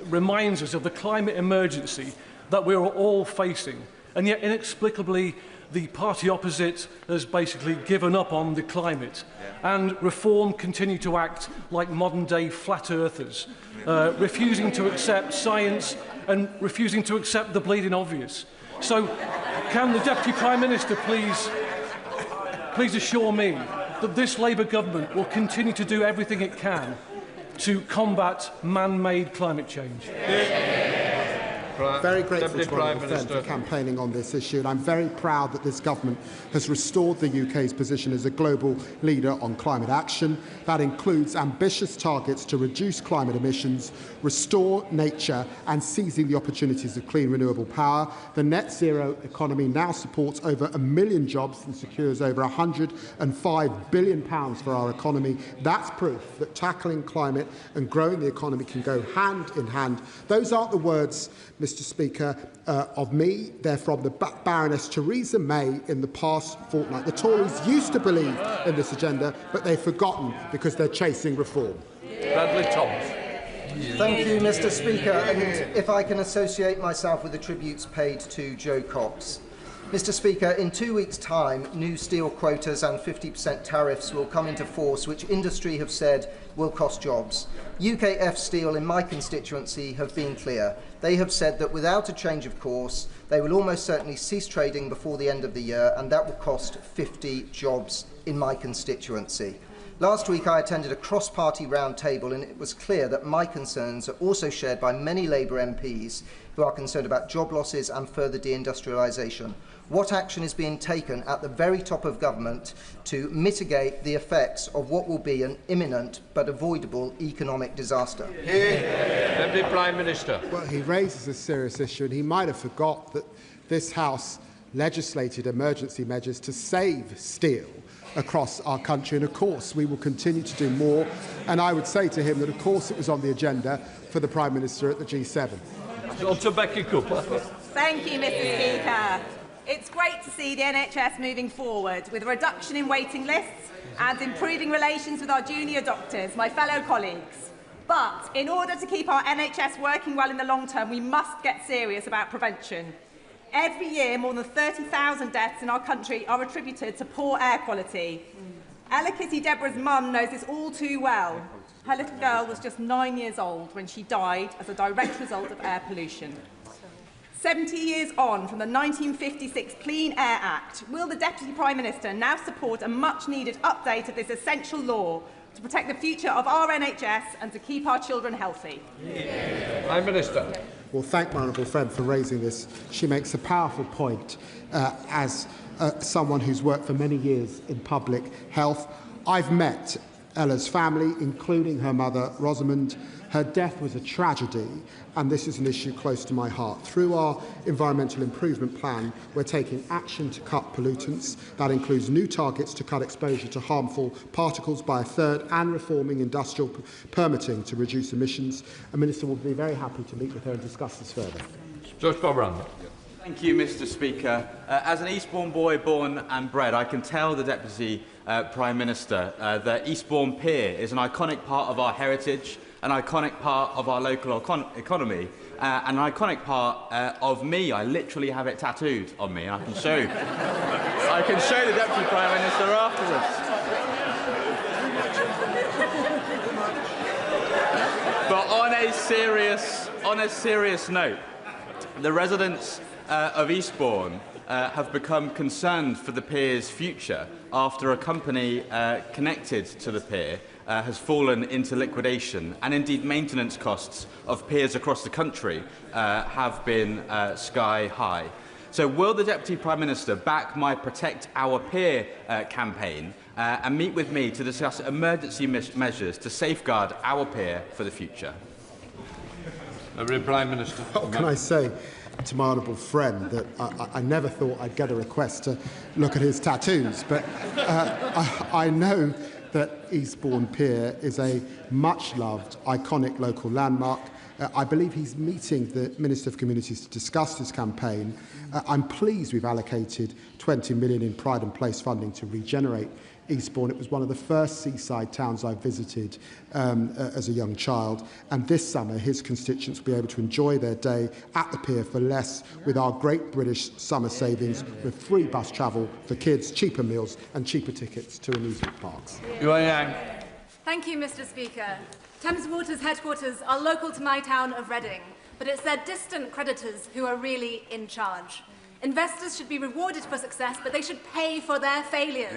reminds us of the climate emergency that we're all facing. And yet, inexplicably, the party opposite has basically given up on the climate. And Reform continue to act like modern-day flat earthers, refusing to accept science and refusing to accept the bleeding obvious. So, can the Deputy Prime Minister please assure me that this Labour government will continue to do everything it can to combat man-made climate change? Very grateful to my friend for campaigning on this issue, and I'm very proud that this government has restored the UK's position as a global leader on climate action. That includes ambitious targets to reduce climate emissions, restore nature and seizing the opportunities of clean renewable power. The net zero economy now supports over 1 million jobs and secures over £105 billion for our economy. That's proof that tackling climate and growing the economy can go hand in hand. Those aren't the words, Mr. Mr Speaker, of me. They're from the Baroness Theresa May in the past fortnight. The Tories used to believe in this agenda, but they've forgotten because they're chasing reform. Bradley Thomas. Thank you, Mr Speaker. And if I can associate myself with the tributes paid to Joe Cox. Mr Speaker, in 2 weeks' time, new steel quotas and 50% tariffs will come into force, which industry have said will cost jobs. UKF Steel in my constituency have been clear. They have said that without a change of course, they will almost certainly cease trading before the end of the year, and that will cost 50 jobs in my constituency. Last week I attended a cross-party roundtable, and it was clear that my concerns are also shared by many Labour MPs who are concerned about job losses and further deindustrialisation. What action is being taken at the very top of government to mitigate the effects of what will be an imminent but avoidable economic disaster? Deputy Prime Minister. Well, he raises a serious issue, and he might have forgot that this House legislated emergency measures to save steel across our country, and of course we will continue to do more. And I would say to him that of course it was on the agenda for the Prime Minister at the G7. On to Becky Cooper. Thank you, Mr Speaker. It's great to see the NHS moving forward with a reduction in waiting lists and improving relations with our junior doctors, my fellow colleagues. But in order to keep our NHS working well in the long term, we must get serious about prevention. Every year, more than 30,000 deaths in our country are attributed to poor air quality. Ella Kitty Deborah's mum knows this all too well. Her little girl was just 9 years old when she died as a direct result of air pollution. 70 years on from the 1956 Clean Air Act, will the Deputy Prime Minister now support a much-needed update of this essential law to protect the future of our NHS and to keep our children healthy? Prime Minister. Well, thank my honourable friend for raising this. She makes a powerful point as someone who's worked for many years in public health. I've met Ella's family, including her mother, Rosamond. Her death was a tragedy, and this is an issue close to my heart. Through our environmental improvement plan, we're taking action to cut pollutants. That includes new targets to cut exposure to harmful particles by a third, and reforming industrial permitting to reduce emissions. A minister will be very happy to meet with her and discuss this further. George Bobrand. Thank you, Mr Speaker. As an Eastbourne boy born and bred, I can tell the Deputy Prime Minister that Eastbourne Pier is an iconic part of our heritage, an iconic part of our local economy, and an iconic part of me. I literally have it tattooed on me, and I can show the Deputy Prime Minister afterwards. But on a serious note, the residents of Eastbourne have become concerned for the pier's future after a company connected to the pier has fallen into liquidation, and indeed maintenance costs of piers across the country have been sky high. So will the Deputy Prime Minister back my Protect Our Pier campaign and meet with me to discuss emergency measures to safeguard our pier for the future? Prime Minister. What can I say to my honourable friend that I never thought I'd get a request to look at his tattoos, but I know that Eastbourne Pier is a much-loved, iconic local landmark. I believe he's meeting the Minister of Communities to discuss this campaign. I'm pleased we've allocated 20 million in Pride and Place funding to regenerate Eastbourne. It was one of the first seaside towns I visited as a young child, and this summer his constituents will be able to enjoy their day at the pier for less with our great British summer savings, with free bus travel for kids, cheaper meals and cheaper tickets to amusement parks. Thank you, Mr Speaker. Thames Water's headquarters are local to my town of Reading, but it's their distant creditors who are really in charge. Investors should be rewarded for success, but they should pay for their failures.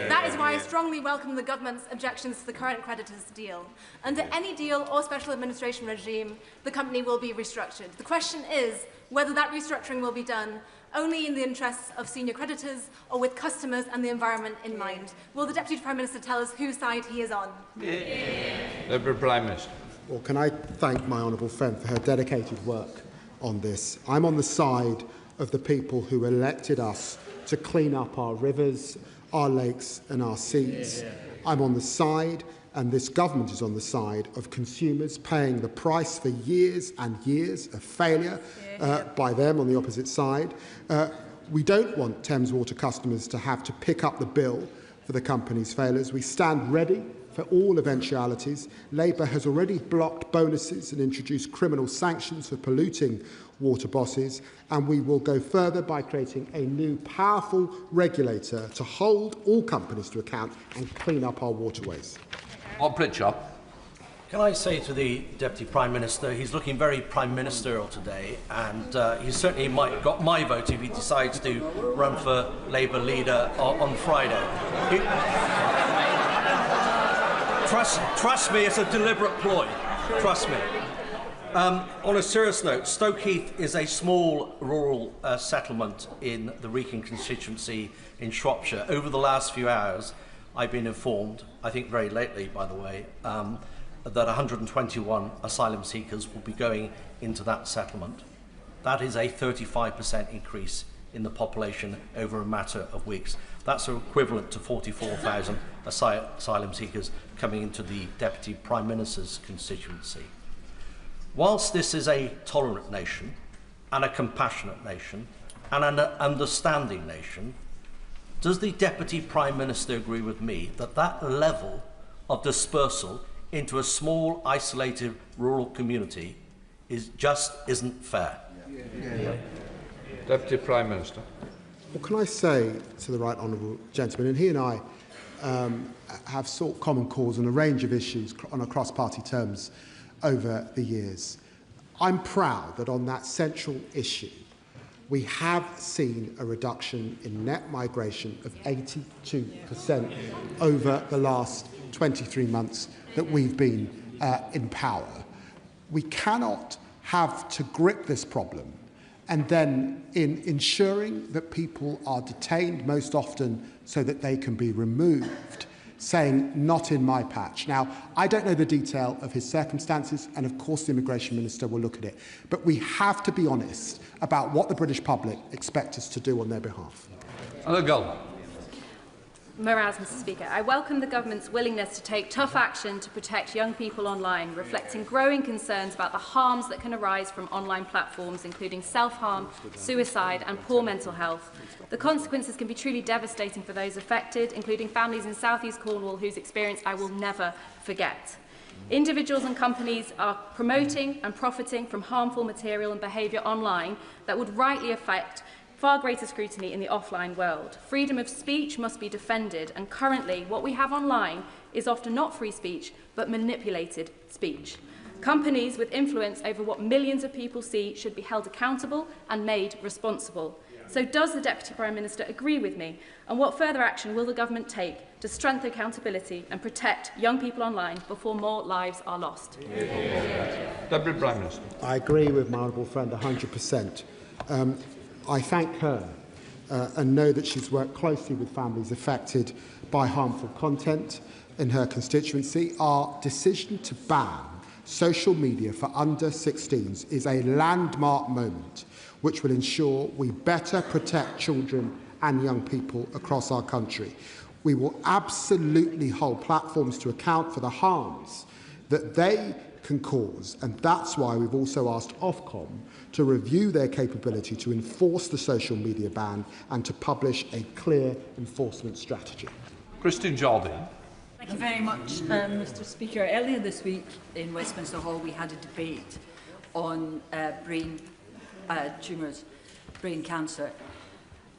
That is why I strongly welcome the government's objections to the current creditors' deal. Under any deal or special administration regime, the company will be restructured. The question is whether that restructuring will be done only in the interests of senior creditors or with customers and the environment in mind. Will the Deputy Prime Minister tell us whose side he is on? Deputy Prime Minister. Well, can I thank my honourable friend for her dedicated work on this. I'm on the side of the people who elected us to clean up our rivers, our lakes and our seas. I'm on the side And this government is on the side of consumers paying the price for years and years of failure by them on the opposite side. We don't want Thames Water customers to have to pick up the bill for the company's failures. We stand ready for all eventualities. Labour has already blocked bonuses and introduced criminal sanctions for polluting water bosses, and we will go further by creating a new powerful regulator to hold all companies to account and clean up our waterways. Pritchard. Can I say to the Deputy Prime Minister, he's looking very Prime Ministerial today, and he certainly might got my vote if he decides to run for Labour leader on Friday. Trust me, it's a deliberate ploy. Trust me. On a serious note, Stoke Heath is a small rural settlement in the Wrekin constituency in Shropshire. Over the last few hours, I've been informed, I think very lately, by the way, that 121 asylum seekers will be going into that settlement. That is a 35% increase in the population over a matter of weeks. That's equivalent to 44,000 asylum seekers coming into the Deputy Prime Minister's constituency. Whilst this is a tolerant nation and a compassionate nation and an understanding nation, does the Deputy Prime Minister agree with me that that level of dispersal into a small, isolated rural community isn't fair? Deputy Prime Minister. Well, can I say to the right honourable gentleman, and he and I have sought common cause on a range of issues on a cross-party terms over the years. I'm proud that on that central issue, we have seen a reduction in net migration of 82% over the last 23 months that we've been in power. We cannot have to grip this problem and then in ensuring that people are detained most often so that they can be removed, saying, not in my patch. Now, I don't know the detail of his circumstances, and of course the Immigration Minister will look at it, but we have to be honest about what the British public expect us to do on their behalf. Moraz, Mr. Speaker. I welcome the government's willingness to take tough action to protect young people online, reflecting growing concerns about the harms that can arise from online platforms, including self-harm, suicide and poor mental health. The consequences can be truly devastating for those affected, including families in South East Cornwall whose experience I will never forget. Individuals and companies are promoting and profiting from harmful material and behaviour online that would rightly affect far greater scrutiny in the offline world. Freedom of speech must be defended, and currently what we have online is often not free speech, but manipulated speech. Companies with influence over what millions of people see should be held accountable and made responsible. So does the Deputy Prime Minister agree with me? And what further action will the government take to strengthen accountability and protect young people online before more lives are lost? Deputy Prime Minister. I agree with my honourable friend 100%. I thank her and know that she's worked closely with families affected by harmful content in her constituency. Our decision to ban social media for under 16s is a landmark moment which will ensure we better protect children and young people across our country. We will absolutely hold platforms to account for the harms that they can cause, and that's why we've also asked Ofcom to review their capability to enforce the social media ban and to publish a clear enforcement strategy. Christine Jardine. Thank you very much, Mr. Speaker. Earlier this week in Westminster Hall we had a debate on brain tumours, brain cancer,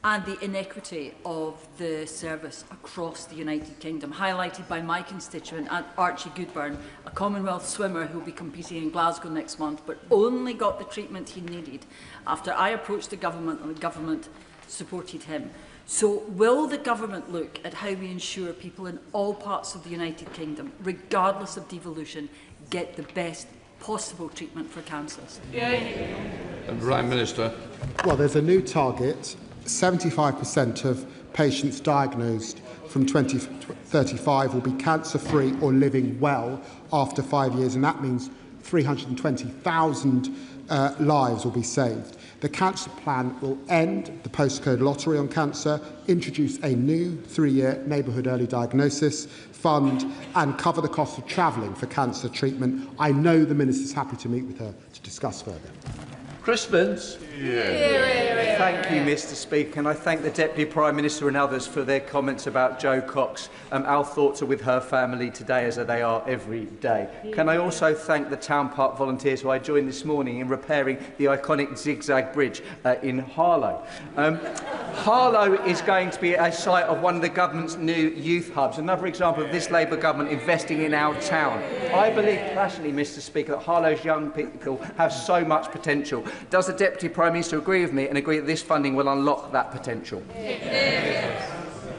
and the inequity of the service across the United Kingdom, highlighted by my constituent, Archie Goodburn, a Commonwealth swimmer who will be competing in Glasgow next month, but only got the treatment he needed after I approached the government and the government supported him. So will the government look at how we ensure people in all parts of the United Kingdom, regardless of devolution, get the best possible treatment for cancers? And Prime Minister. Well, there's a new target. 75% of patients diagnosed from 2035 will be cancer-free or living well after 5 years, and that means 320,000 lives will be saved. The cancer plan will end the postcode lottery on cancer, introduce a new 3-year neighbourhood early diagnosis fund and cover the cost of travelling for cancer treatment. I know the Minister's happy to meet with her to discuss further. Chris Spence. Thank you, Mr. Speaker, and I thank the Deputy Prime Minister and others for their comments about Jo Cox. Our thoughts are with her family today, as they are every day. Can I also thank the Town Park volunteers who I joined this morning in repairing the iconic zigzag bridge in Harlow. Harlow is going to be a site of one of the government's new youth hubs, another example of this Labour government investing in our town. I believe passionately, Mr. Speaker, that Harlow's young people have so much potential. Does the Deputy Prime Minister agree with me and agree that this funding will unlock that potential?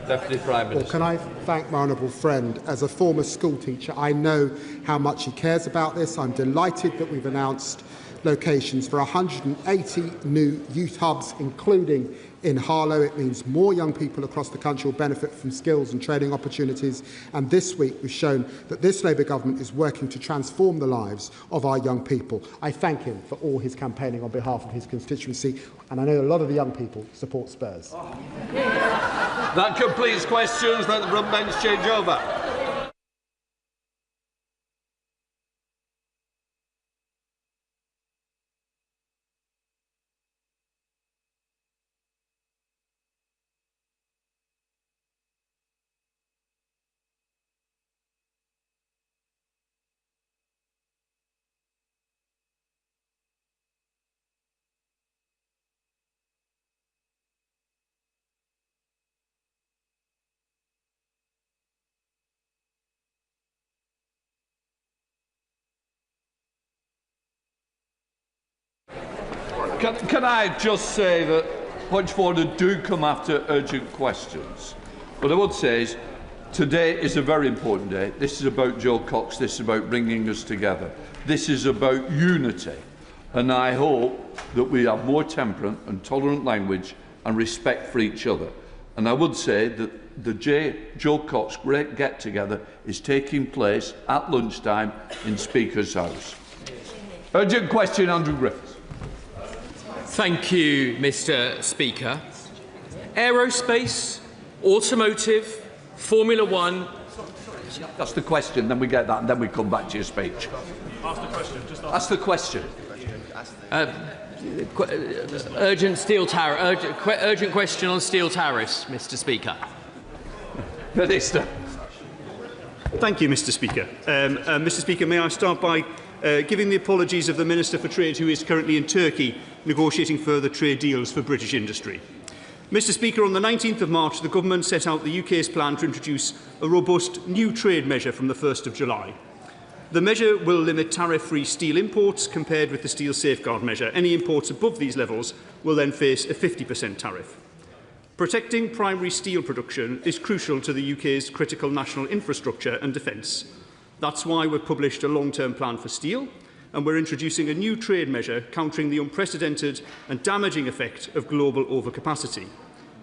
Deputy Prime Minister. Well, can I thank my honourable friend? As a former school teacher, I know how much he cares about this. I'm delighted that we've announced locations for 180 new youth hubs, including in Harlow. It means more young people across the country will benefit from skills and training opportunities. And this week we've shown that this Labour government is working to transform the lives of our young people. I thank him for all his campaigning on behalf of his constituency, and I know a lot of the young people support Spurs. That completes questions. Let the front bench change over. Can I just say that points of order do come after urgent questions? What I would say is today is a very important day. This is about Jo Cox. This is about bringing us together. This is about unity. And I hope that we have more temperate and tolerant language and respect for each other. And I would say that the Jo Cox great get-together is taking place at lunchtime in Speaker's House. Urgent question, Andrew Griffiths. Thank you, Mr. Speaker. Aerospace, automotive, Formula One. That's the question, then we get that, and then we come back to your speech. Ask the question. Just ask the question. Urgent question on steel tariffs, Mr. Speaker. Minister. Thank you, Mr. Speaker. Mr. Speaker, may I start by giving the apologies of the Minister for Trade, who is currently in Turkey negotiating further trade deals for British industry. Mr. Speaker, on the 19th of March, the Government set out the UK's plan to introduce a robust new trade measure from the 1st of July. The measure will limit tariff-free steel imports compared with the steel safeguard measure. Any imports above these levels will then face a 50% tariff. Protecting primary steel production is crucial to the UK's critical national infrastructure and defence. That's why we've published a long-term plan for steel, and we're introducing a new trade measure countering the unprecedented and damaging effect of global overcapacity.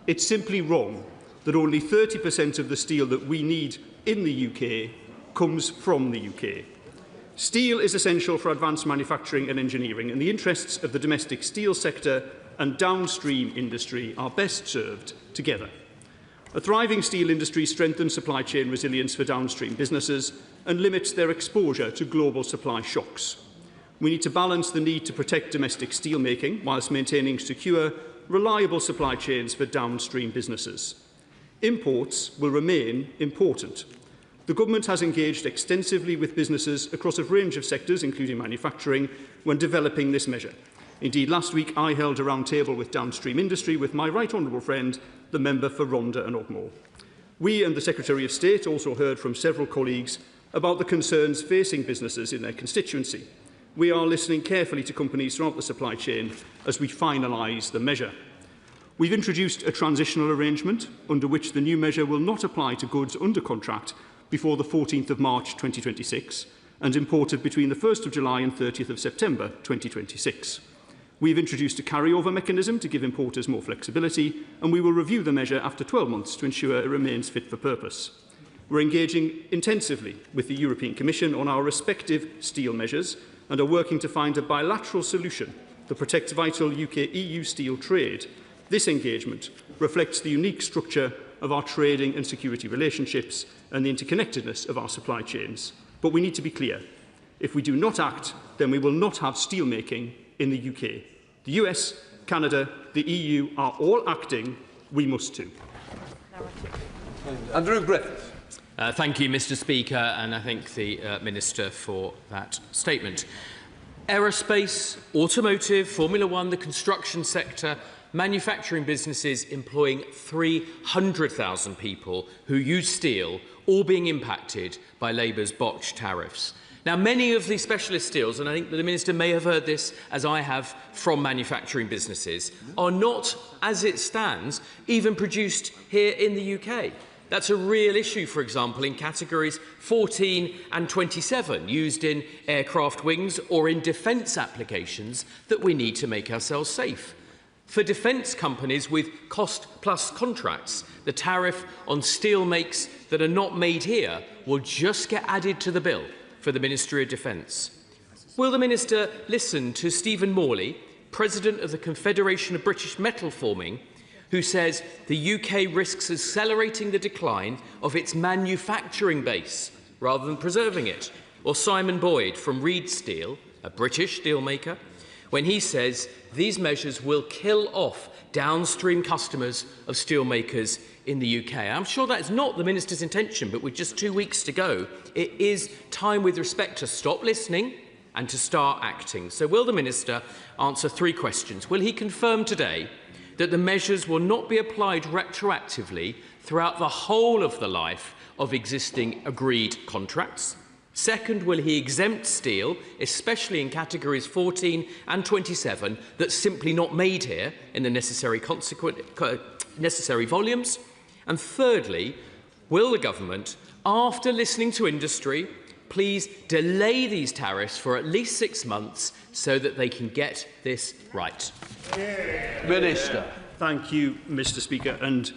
It's simply wrong that only 30% of the steel that we need in the UK comes from the UK. Steel is essential for advanced manufacturing and engineering, and the interests of the domestic steel sector and downstream industry are best served together. A thriving steel industry strengthens supply chain resilience for downstream businesses and limits their exposure to global supply shocks. We need to balance the need to protect domestic steel making whilst maintaining secure, reliable supply chains for downstream businesses. Imports will remain important. The Government has engaged extensively with businesses across a range of sectors, including manufacturing, when developing this measure. Indeed, last week I held a round table with downstream industry with my right honourable friend, the member for Rhondda and Ogmore. We and the Secretary of State also heard from several colleagues about the concerns facing businesses in their constituency. We are listening carefully to companies throughout the supply chain as we finalise the measure. We've introduced a transitional arrangement under which the new measure will not apply to goods under contract before the 14th of March 2026 and imported between the 1st of July and 30th of September 2026. We've introduced a carryover mechanism to give importers more flexibility, and we will review the measure after 12 months to ensure it remains fit for purpose. We're engaging intensively with the European Commission on our respective steel measures and are working to find a bilateral solution that protects vital UK-EU steel trade. This engagement reflects the unique structure of our trading and security relationships and the interconnectedness of our supply chains. But we need to be clear. If we do not act, then we will not have steel making in the UK. The US, Canada, the EU are all acting. We must too. Andrew Griffiths. Thank you, Mr. Speaker, and I thank the Minister for that statement. Aerospace, automotive, Formula One, the construction sector, manufacturing businesses employing 300,000 people who use steel, all being impacted by Labour's botched tariffs. Now, many of the specialist steels, and I think that the Minister may have heard this, as I have, from manufacturing businesses, are not, as it stands, even produced here in the UK. That's a real issue, for example, in categories 14 and 27, used in aircraft wings or in defence applications that we need to make ourselves safe. For defence companies with cost-plus contracts, the tariff on steel makes that are not made here will just get added to the bill for the Ministry of Defence. Will the Minister listen to Stephen Morley, President of the Confederation of British Metal Forming, who says the UK risks accelerating the decline of its manufacturing base rather than preserving it? Or Simon Boyd from Reed Steel, a British steelmaker, when he says these measures will kill off downstream customers of steelmakers in the UK. I'm sure that is not the Minister's intention, but with just 2 weeks to go, it is time with respect to stop listening and to start acting. So will the Minister answer 3 questions? Will he confirm today that the measures will not be applied retroactively throughout the whole of the life of existing agreed contracts? Second, will he exempt steel, especially in categories 14 and 27, that's simply not made here in the necessary volumes? And thirdly, will the government, after listening to industry, please delay these tariffs for at least 6 months so that they can get this right? Minister. Thank you, Mr. Speaker, and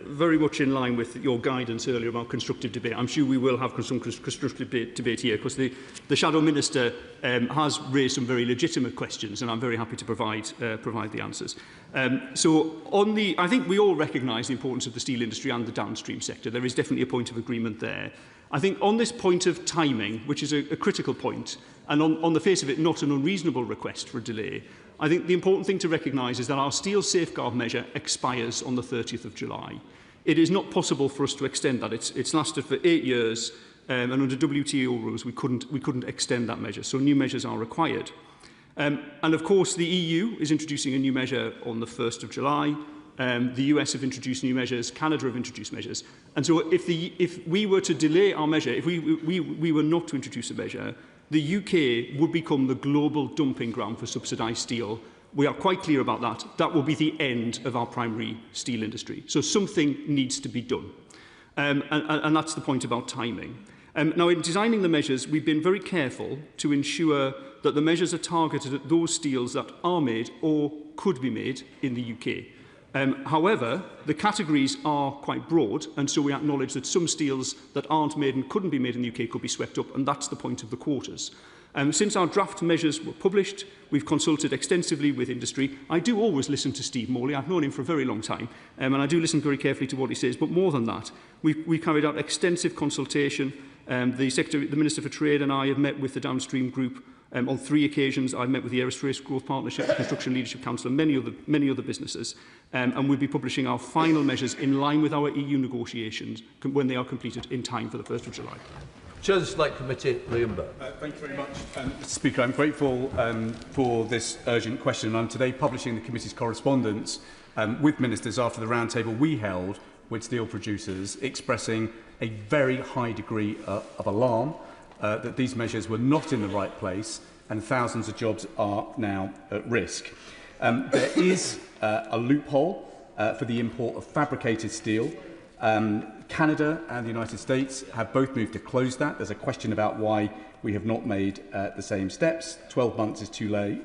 very much in line with your guidance earlier about constructive debate. I'm sure we will have some constructive debate here, because the Shadow Minister has raised some very legitimate questions, and I'm very happy to provide the answers. I think we all recognise the importance of the steel industry and the downstream sector. There is definitely a point of agreement there. I think on this point of timing, which is a critical point, and on the face of it not an unreasonable request for a delay, I think the important thing to recognise is that our steel safeguard measure expires on the 30th of July. It is not possible for us to extend that. It's lasted for 8 years, and under WTO rules we couldn't extend that measure, so new measures are required. And of course the EU is introducing a new measure on the 1st of July. The US have introduced new measures, Canada have introduced measures. And so if we were to delay our measure, if we were not to introduce a measure, the UK would become the global dumping ground for subsidised steel. We are quite clear about that. That will be the end of our primary steel industry. So something needs to be done. And that's the point about timing. Now, in designing the measures, we've been very careful to ensure that the measures are targeted at those steels that are made or could be made in the UK. However, the categories are quite broad, and so we acknowledge that some steels that aren't made and couldn't be made in the UK could be swept up, and that's the point of the quotas. Since our draft measures were published, we've consulted extensively with industry. I do always listen to Steve Morley. I've known him for a very long time, and I do listen very carefully to what he says. But more than that, we've carried out extensive consultation. The Minister for Trade and I have met with the downstream group on 3 occasions. I've met with the Aerospace Growth Partnership, the Construction Leadership Council, and many other businesses. And we'll be publishing our final measures in line with our EU negotiations when they are completed in time for the 1st of July. Chair of the Select Committee, Liam Burke. Thank you very much, Mr. Speaker. I'm grateful for this urgent question. I'm today publishing the committee's correspondence with ministers after the roundtable we held with steel producers, expressing a very high degree of alarm that these measures were not in the right place and thousands of jobs are now at risk. There is a loophole for the import of fabricated steel. Canada and the United States have both moved to close that. There's a question about why we have not made the same steps. 12 months is too late.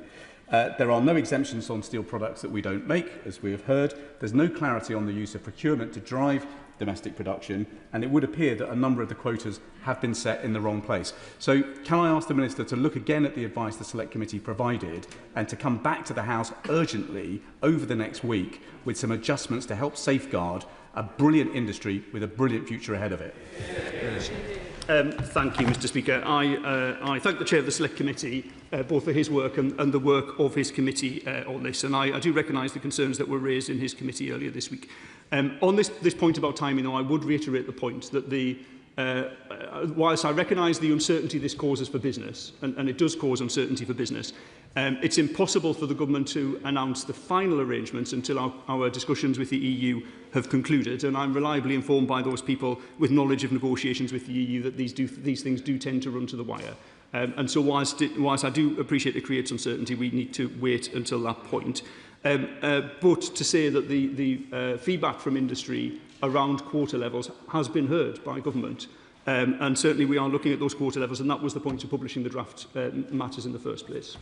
There are no exemptions on steel products that we don't make, as we have heard. There's no clarity on the use of procurement to drive the domestic production, and it would appear that a number of the quotas have been set in the wrong place. So can I ask the Minister to look again at the advice the Select Committee provided and to come back to the House urgently over the next week with some adjustments to help safeguard a brilliant industry with a brilliant future ahead of it? Thank you, Mr Speaker. I thank the Chair of the Select Committee both for his work and the work of his committee on this, and I do recognise the concerns that were raised in his committee earlier this week. On this point about timing, though, I would reiterate the point that whilst I recognise the uncertainty this causes for business, and it does cause uncertainty for business, it's impossible for the government to announce the final arrangements until our discussions with the EU have concluded, and I'm reliably informed by those people with knowledge of negotiations with the EU that these things do tend to run to the wire. And so whilst I do appreciate it creates uncertainty, we need to wait until that point. But to say that the feedback from industry around quota levels has been heard by government, and certainly we are looking at those quota levels, and that was the point of publishing the draft matters in the first place.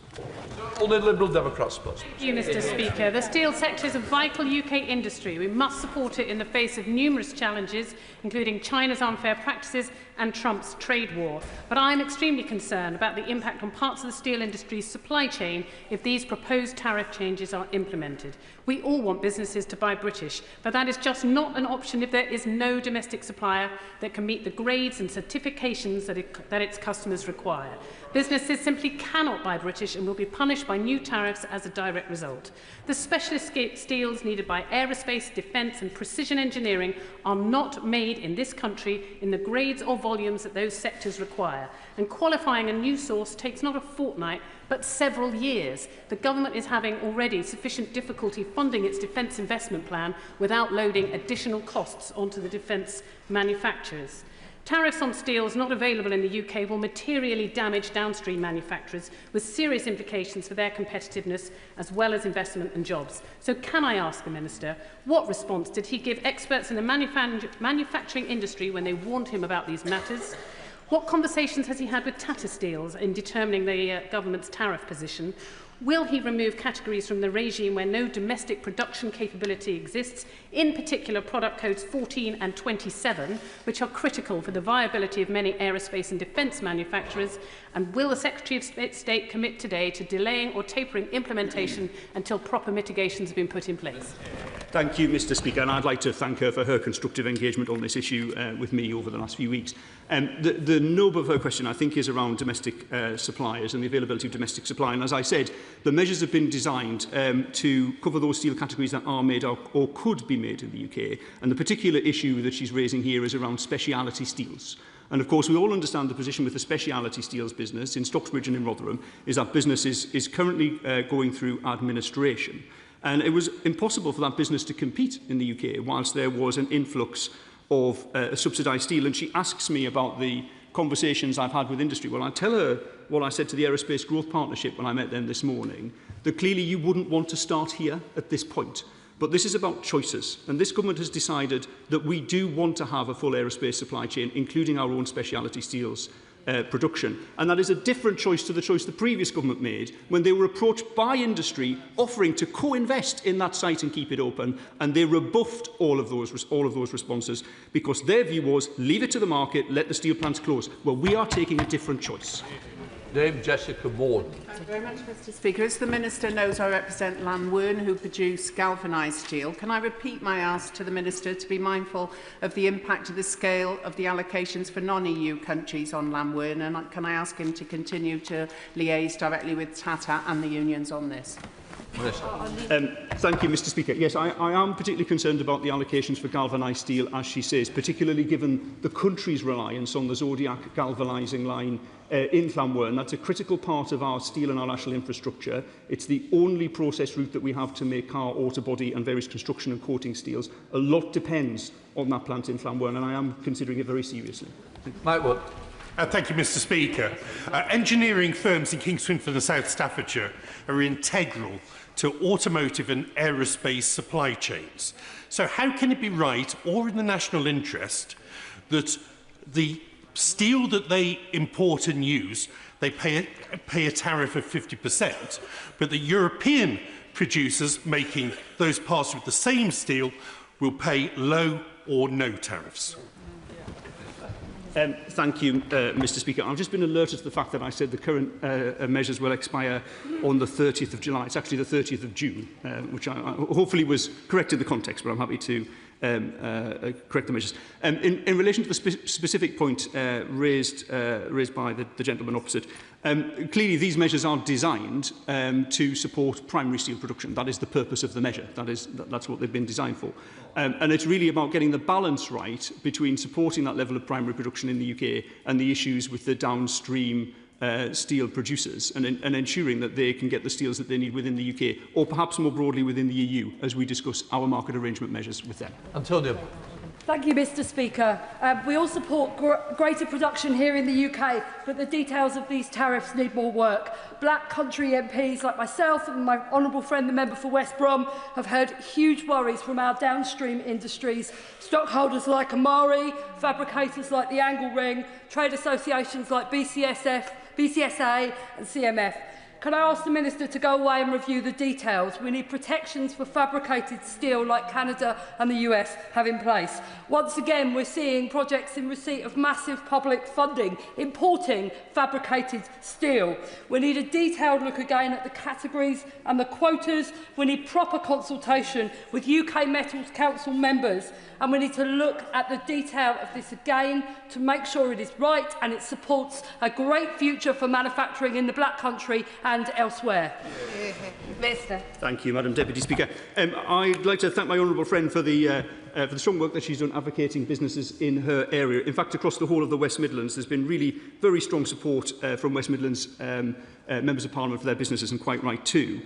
All the Liberal Democrats, Thank you, Mr Speaker. The steel sector is a vital UK industry. We must support it in the face of numerous challenges, including China's unfair practices and Trump's trade war. But I am extremely concerned about the impact on parts of the steel industry's supply chain if these proposed tariff changes are implemented. We all want businesses to buy British, but that is just not an option if there is no domestic supplier that can meet the grades and certifications that its customers require. Businesses simply cannot buy British and will be punished by new tariffs as a direct result. The specialist steels needed by aerospace, defence and precision engineering are not made in this country in the grades or volumes that those sectors require. And qualifying a new source takes not a fortnight, but several years. The government is having already sufficient difficulty funding its defence investment plan without loading additional costs onto the defence manufacturers. Tariffs on steels not available in the UK will materially damage downstream manufacturers with serious implications for their competitiveness as well as investment and jobs. So can I ask the Minister, what response did he give experts in the manufacturing industry when they warned him about these matters? What conversations has he had with Tata Steels in determining the government's tariff position? Will he remove categories from the regime where no domestic production capability exists, in particular product codes 14 and 27, which are critical for the viability of many aerospace and defence manufacturers? And will the Secretary of State commit today to delaying or tapering implementation until proper mitigations have been put in place? Thank you, Mr Speaker, and I'd like to thank her for her constructive engagement on this issue with me over the last few weeks. The nub of her question, I think, is around domestic suppliers and the availability of domestic supply. And as I said, the measures have been designed to cover those steel categories that are made or could be made in the UK. And the particular issue that she's raising here is around speciality steels. And of course, we all understand the position with the speciality steels business in Stocksbridge and in Rotherham is that business is currently going through administration. And it was impossible for that business to compete in the UK whilst there was an influx of subsidised steel. And she asks me about the conversations I've had with industry. Well, I tell her what I said to the Aerospace Growth Partnership when I met them this morning, that clearly you wouldn't want to start here at this point. But this is about choices, and this government has decided that we do want to have a full aerospace supply chain, including our own speciality steels production. And that is a different choice to the choice the previous government made when they were approached by industry offering to co-invest in that site and keep it open, and they rebuffed all of those responses because their view was leave it to the market, let the steel plants close. Well, we are taking a different choice. Dame Jessica Bourne. Thank you very much, Mr Speaker. As the Minister knows, I represent Lammy, who produce galvanised steel. Can I repeat my ask to the Minister to be mindful of the impact of the scale of the allocations for non-EU countries on Lammy, and can I ask him to continue to liaise directly with Tata and the unions on this? Thank you, Mr Speaker. Yes, I am particularly concerned about the allocations for galvanised steel, as she says, particularly given the country's reliance on the Zodiac galvanising line in Llanwern, and that's a critical part of our steel and our national infrastructure. It's the only process route that we have to make car, auto body and various construction and coating steels. A lot depends on that plant in Llanwern, and I am considering it very seriously. Mike Wood. Thank you, Mr Speaker. Engineering firms in King's Swinford and South Staffordshire are integral to automotive and aerospace supply chains. So how can it be right or in the national interest that the steel that they import and use, they pay a tariff of 50%, but the European producers making those parts with the same steel will pay low or no tariffs? Thank you, Mr Speaker. I've just been alerted to the fact that I said the current measures will expire on the 30th of July. It's actually the 30th of June, which I hopefully was correct in the context, but I'm happy to correct the measures. In relation to the specific point raised by the gentleman opposite, clearly these measures are designed to support primary steel production. That is the purpose of the measure. That's what they've been designed for. And it's really about getting the balance right between supporting that level of primary production in the UK and the issues with the downstream steel producers and ensuring that they can get the steels that they need within the UK or perhaps more broadly within the EU as we discuss our market arrangement measures with them. Antonio. Thank you, Mr Speaker. We all support greater production here in the UK, but the details of these tariffs need more work. Black country MPs like myself and my honourable friend, the member for West Brom, have heard huge worries from our downstream industries, stockholders like Amari, fabricators like the Angle Ring, trade associations like BCSA and CMF. Can I ask the Minister to go away and review the details? We need protections for fabricated steel like Canada and the US have in place. Once again, we're seeing projects in receipt of massive public funding importing fabricated steel. We need a detailed look again at the categories and the quotas. We need proper consultation with UK Metals Council members, and we need to look at the detail of this again to make sure it is right and it supports a great future for manufacturing in the Black Country and elsewhere. Minister. Thank you, Madam Deputy Speaker. I'd like to thank my honourable friend for the strong work that she's done advocating businesses in her area. In fact, across the whole of the West Midlands, there's been really very strong support from West Midlands members of Parliament for their businesses, and quite right too.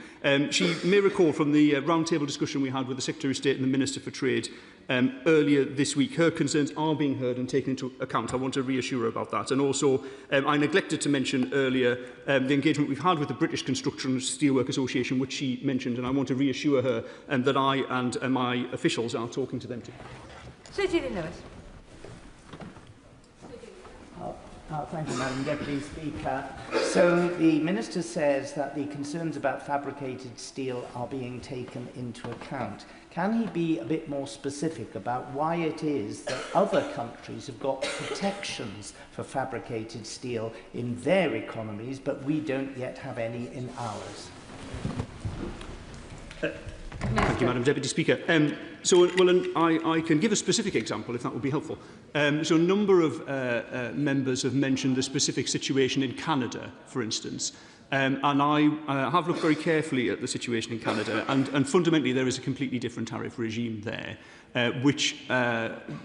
She may recall from the roundtable discussion we had with the Secretary of State and the Minister for Trade earlier this week, her concerns are being heard and taken into account. I want to reassure her about that. And also, I neglected to mention earlier the engagement we've had with the British Construction Steelwork Association, which she mentioned, and I want to reassure her that I and my officials are talking to them too. Thank you, Madam Deputy Speaker. So the Minister says that the concerns about fabricated steel are being taken into account. Can he be a bit more specific about why it is that other countries have got protections for fabricated steel in their economies, but we don't yet have any in ours? Thank you, Madam Deputy Speaker. I can give a specific example, if that would be helpful. So a number of members have mentioned the specific situation in Canada, for instance. And I have looked very carefully at the situation in Canada, and fundamentally there is a completely different tariff regime there, which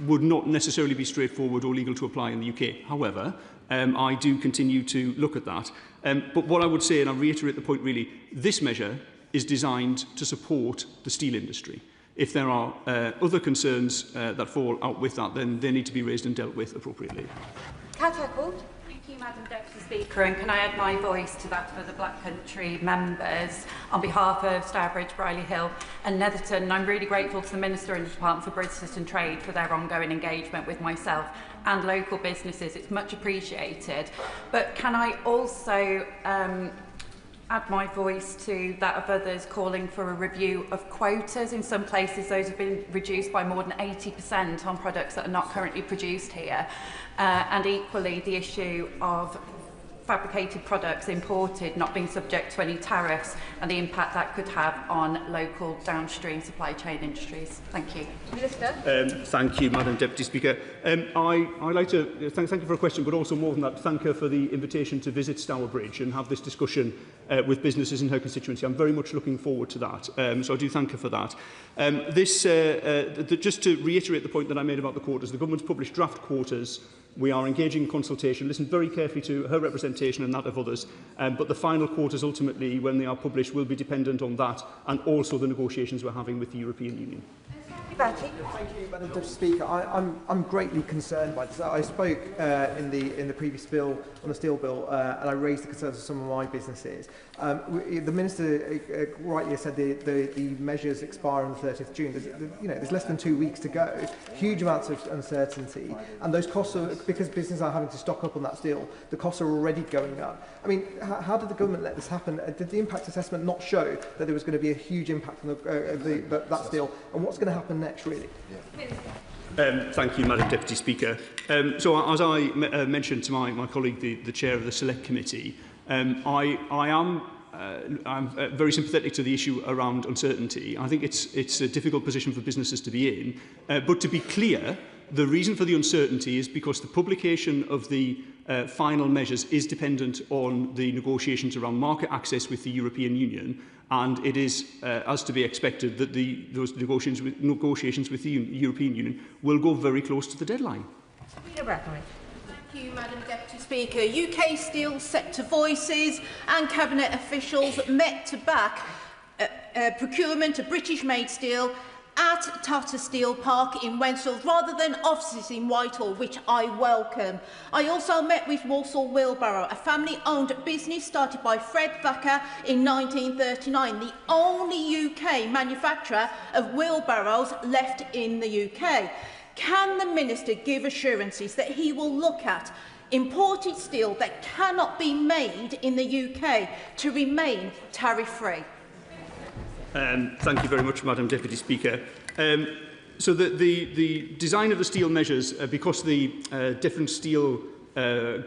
would not necessarily be straightforward or legal to apply in the UK. However, I do continue to look at that. But what I would say, and I reiterate the point really, this measure is designed to support the steel industry. If there are other concerns that fall out with that, then they need to be raised and dealt with appropriately. Thank you, Madam Deputy Speaker, and can I add my voice to that for the Black Country members on behalf of Stourbridge, Brierley Hill and Netherton. I'm really grateful to the Minister and the Department for Business and Trade for their ongoing engagement with myself and local businesses. It's much appreciated. But can I also add my voice to that of others calling for a review of quotas? In some places, those have been reduced by more than 80% on products that are not currently produced here. And equally, the issue of fabricated products imported not being subject to any tariffs and the impact that could have on local downstream supply chain industries. Thank you. Minister. Thank you, Madam Deputy Speaker. I'd like to thank you for a question, but also more than that, thank her for the invitation to visit Stourbridge and have this discussion with businesses in her constituency. I'm very much looking forward to that, so I do thank her for that. Just to reiterate the point that I made about the quotas, the government's published draft quotas. We are engaging in consultation, listen very carefully to her representation and that of others, but the final quotas ultimately, when they are published, will be dependent on that and also the negotiations we're having with the European Union. Thank you, Madam Deputy Speaker. I'm greatly concerned by this. I spoke in the previous bill, on the steel bill, and I raised the concerns of some of my businesses. The Minister rightly said the measures expire on the 30th of June. There's less than 2 weeks to go. Huge amounts of uncertainty, and those costs are, because businesses are having to stock up on that steel, the costs are already going up. I mean, how did the government let this happen? Did the impact assessment not show that there was going to be a huge impact on that steel? And what's going to happen next, really? Thank you, Madam Deputy Speaker. So, as I mentioned to my colleague, the Chair of the Select Committee, I'm very sympathetic to the issue around uncertainty. I think it's a difficult position for businesses to be in. But to be clear, the reason for the uncertainty is because the publication of the final measures is dependent on the negotiations around market access with the European Union, and it is, as to be expected, that those negotiations with the European Union will go very close to the deadline. Thank you, Madam Deputy Speaker. UK steel sector voices and Cabinet officials met to back procurement of British-made steel at Tata Steel Park in Wensfield rather than offices in Whitehall, which I welcome. I also met with Walsall Wheelbarrow, a family-owned business started by Fred Thacker in 1939, the only UK manufacturer of wheelbarrows left in the UK. Can the Minister give assurances that he will look at imported steel that cannot be made in the UK to remain tariff-free? Thank you very much, Madam Deputy Speaker. So the design of the steel measures, because the different steel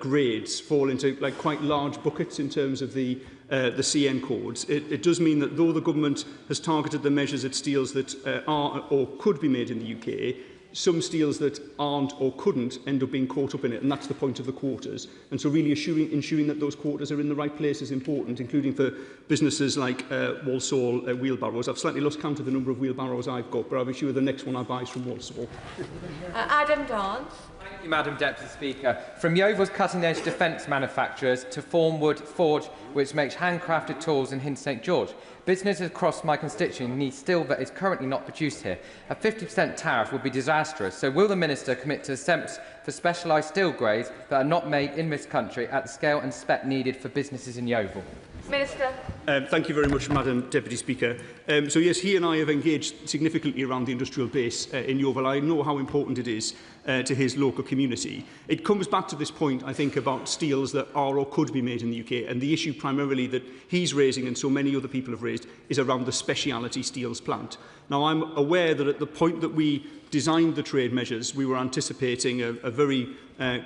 grades fall into quite large buckets in terms of the CN codes, it does mean that though the government has targeted the measures at steels that are or could be made in the UK, some steels that aren't or couldn't end up being caught up in it, and that's the point of the quotas. And so really ensuring that those quotas are in the right place is important, including for businesses like Walsall wheelbarrows. I've slightly lost count of the number of wheelbarrows I've got, but I'll be sure the next one I buy is from Walsall. Adam Dance. Thank you, Madam Deputy Speaker. From Yeovil's cutting-edge defence manufacturers to Formwood Forge, which makes handcrafted tools in Hinton St George, businesses across my constituency need steel that is currently not produced here. A 50% tariff would be disastrous, so will the Minister commit to attempts for specialised steel grades that are not made in this country at the scale and spec needed for businesses in Yeovil? Minister. Thank you very much, Madam Deputy Speaker. So yes, he and I have engaged significantly around the industrial base in Yeovil. I know how important it is to his local community. It comes back to this point, I think, about steels that are or could be made in the UK, and the issue primarily that he's raising and so many other people have raised is around the speciality steels plant. Now, I'm aware that at the point that we designed the trade measures, we were anticipating a very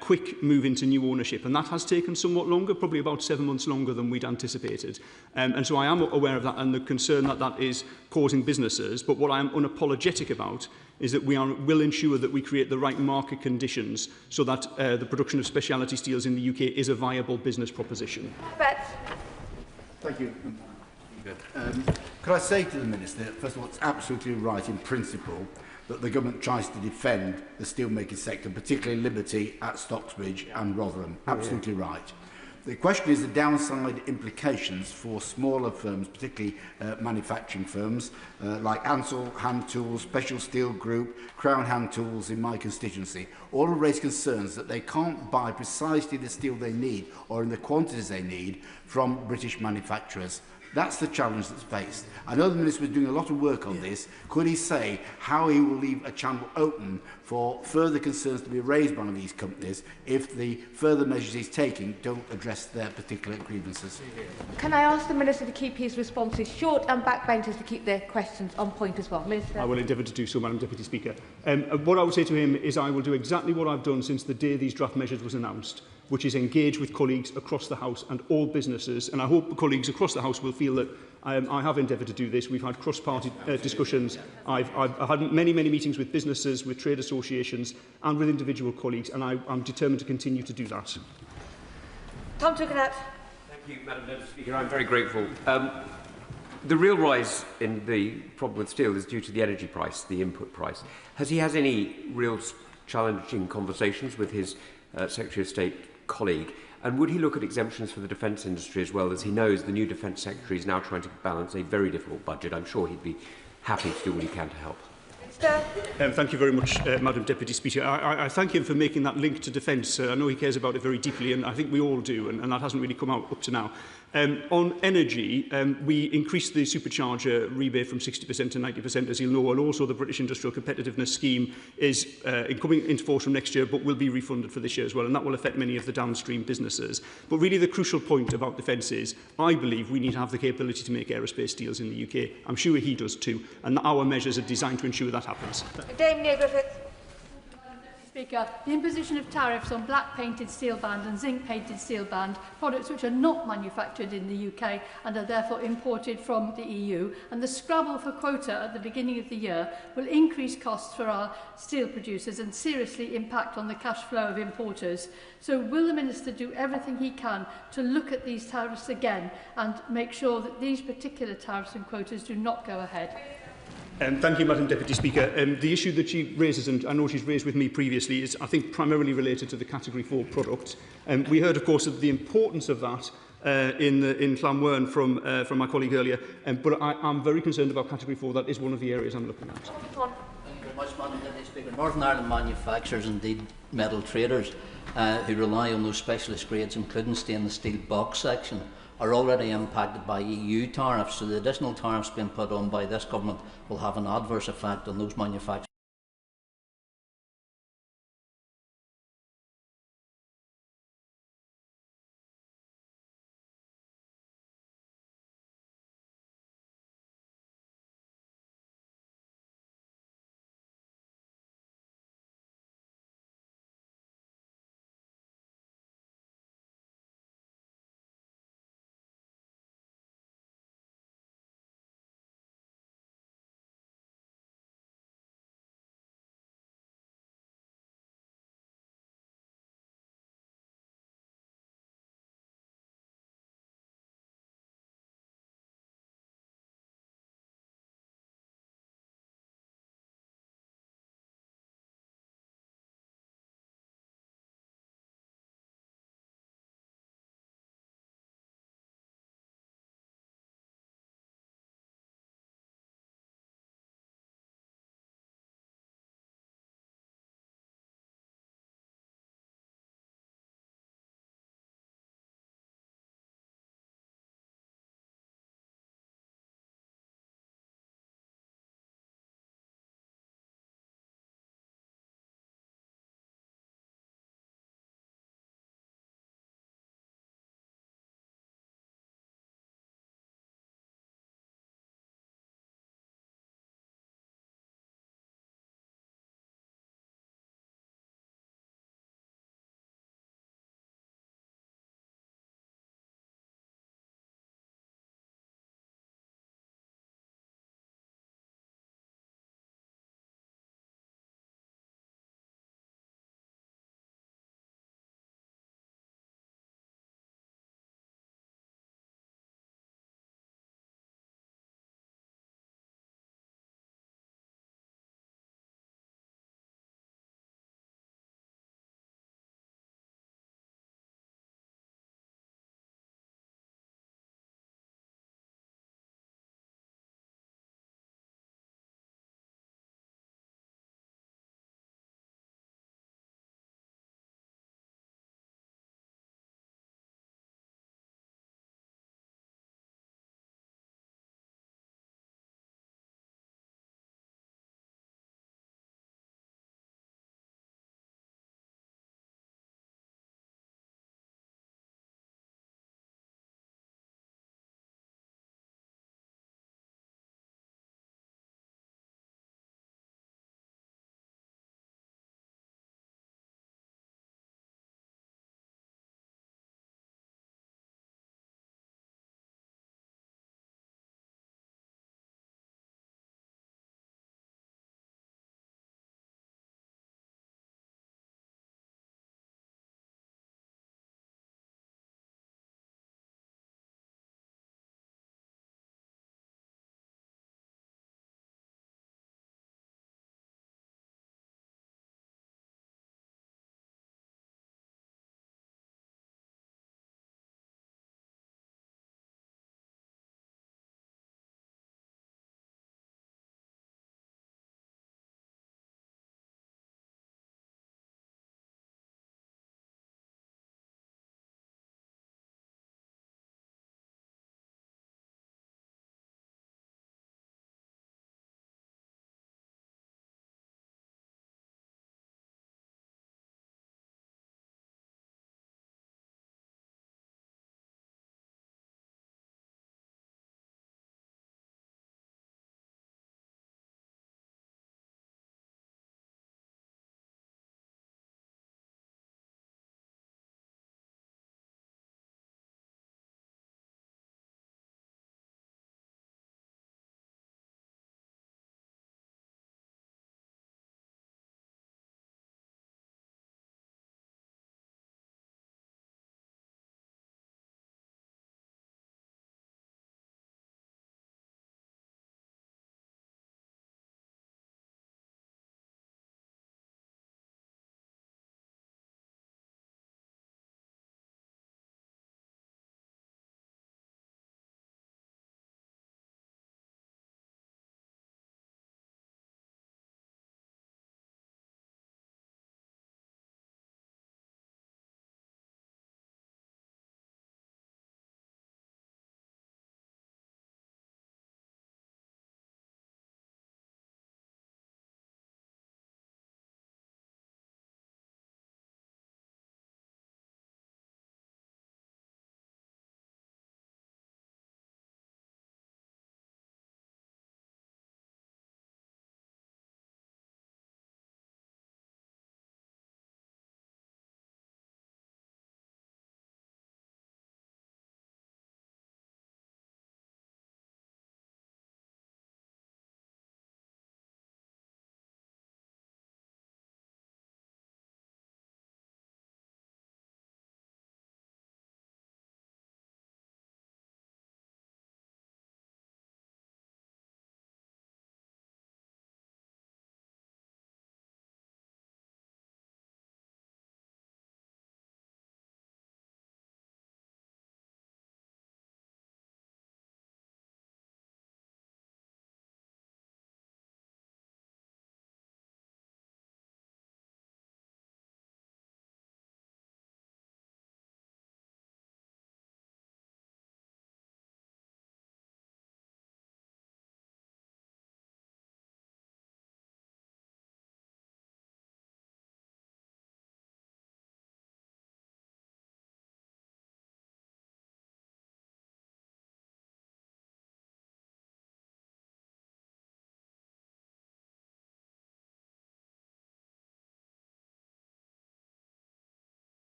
quick move into new ownership, and that has taken somewhat longer, probably about 7 months longer than we'd anticipated. And so I am aware of that and the concern that that is causing businesses, but what I am unapologetic about is that we will ensure that we create the right market conditions so that the production of speciality steels in the UK is a viable business proposition. Thank you. Could I say to the Minister, first of all, it's absolutely right in principle that the government tries to defend the steelmaking sector, particularly Liberty at Stocksbridge and Rotherham. Absolutely right. The question is the downside implications for smaller firms, particularly manufacturing firms, like Ansell Hand Tools, Special Steel Group, Crown Hand Tools in my constituency. All have raised concerns that they can't buy precisely the steel they need or in the quantities they need from British manufacturers. That's the challenge that's faced. I know the Minister was doing a lot of work on this. Could he say how he will leave a channel open for further concerns to be raised by these companies if the further measures he's taking don't address their particular grievances? Can I ask the Minister to keep his responses short and backbenchers to keep their questions on point as well? Minister. I will endeavour to do so, Madam Deputy Speaker. What I would say to him is I will do exactly what I've done since the day these draft measures was announced, which is engage with colleagues across the House and all businesses. And I hope colleagues across the House will feel that I have endeavoured to do this. We've had cross-party discussions. I've had many meetings with businesses, with trade associations and with individual colleagues, and I'm determined to continue to do that. Tom Tugendhat. Thank you, Madam Deputy Speaker. I'm very grateful. The real rise in the problem with steel is due to the energy price, the input price. Has he had any real challenging conversations with his Secretary of State colleague? And would he look at exemptions for the defence industry as well, as he knows the new Defence Secretary is now trying to balance a very difficult budget? I'm sure he'd be happy to do what he can to help. Thank you very much, Madam Deputy Speaker. I thank him for making that link to defence. I know he cares about it very deeply, and I think we all do, and that hasn't really come out up to now. On energy, we increased the supercharger rebate from 60% to 90%, as you'll know, and also the British Industrial Competitiveness Scheme is coming into force from next year, but will be refunded for this year as well, and that will affect many of the downstream businesses. But really the crucial point about defence is, I believe we need to have the capability to make aerospace steels in the UK. I'm sure he does too, and our measures are designed to ensure that happens. Dame Neil Griffith. Speaker, the imposition of tariffs on black-painted steel band and zinc-painted steel band, products which are not manufactured in the UK and are therefore imported from the EU, and the scrabble for quota at the beginning of the year will increase costs for our steel producers and seriously impact on the cash flow of importers. So will the Minister do everything he can to look at these tariffs again and make sure that these particular tariffs and quotas do not go ahead? Thank you, Madam Deputy Speaker. The issue that she raises, and I know she's raised with me previously, is, I think, primarily related to the Category 4 products. We heard, of course, of the importance of that in Llanwern from my colleague earlier, but I'm very concerned about Category 4. That is one of the areas I'm looking at. Thank you very much, Madam Deputy Speaker. Northern Ireland manufacturers, indeed metal traders, who rely on those specialist grades, including stainless steel box section, are already impacted by EU tariffs, so the additional tariffs being put on by this government will have an adverse effect on those manufacturers.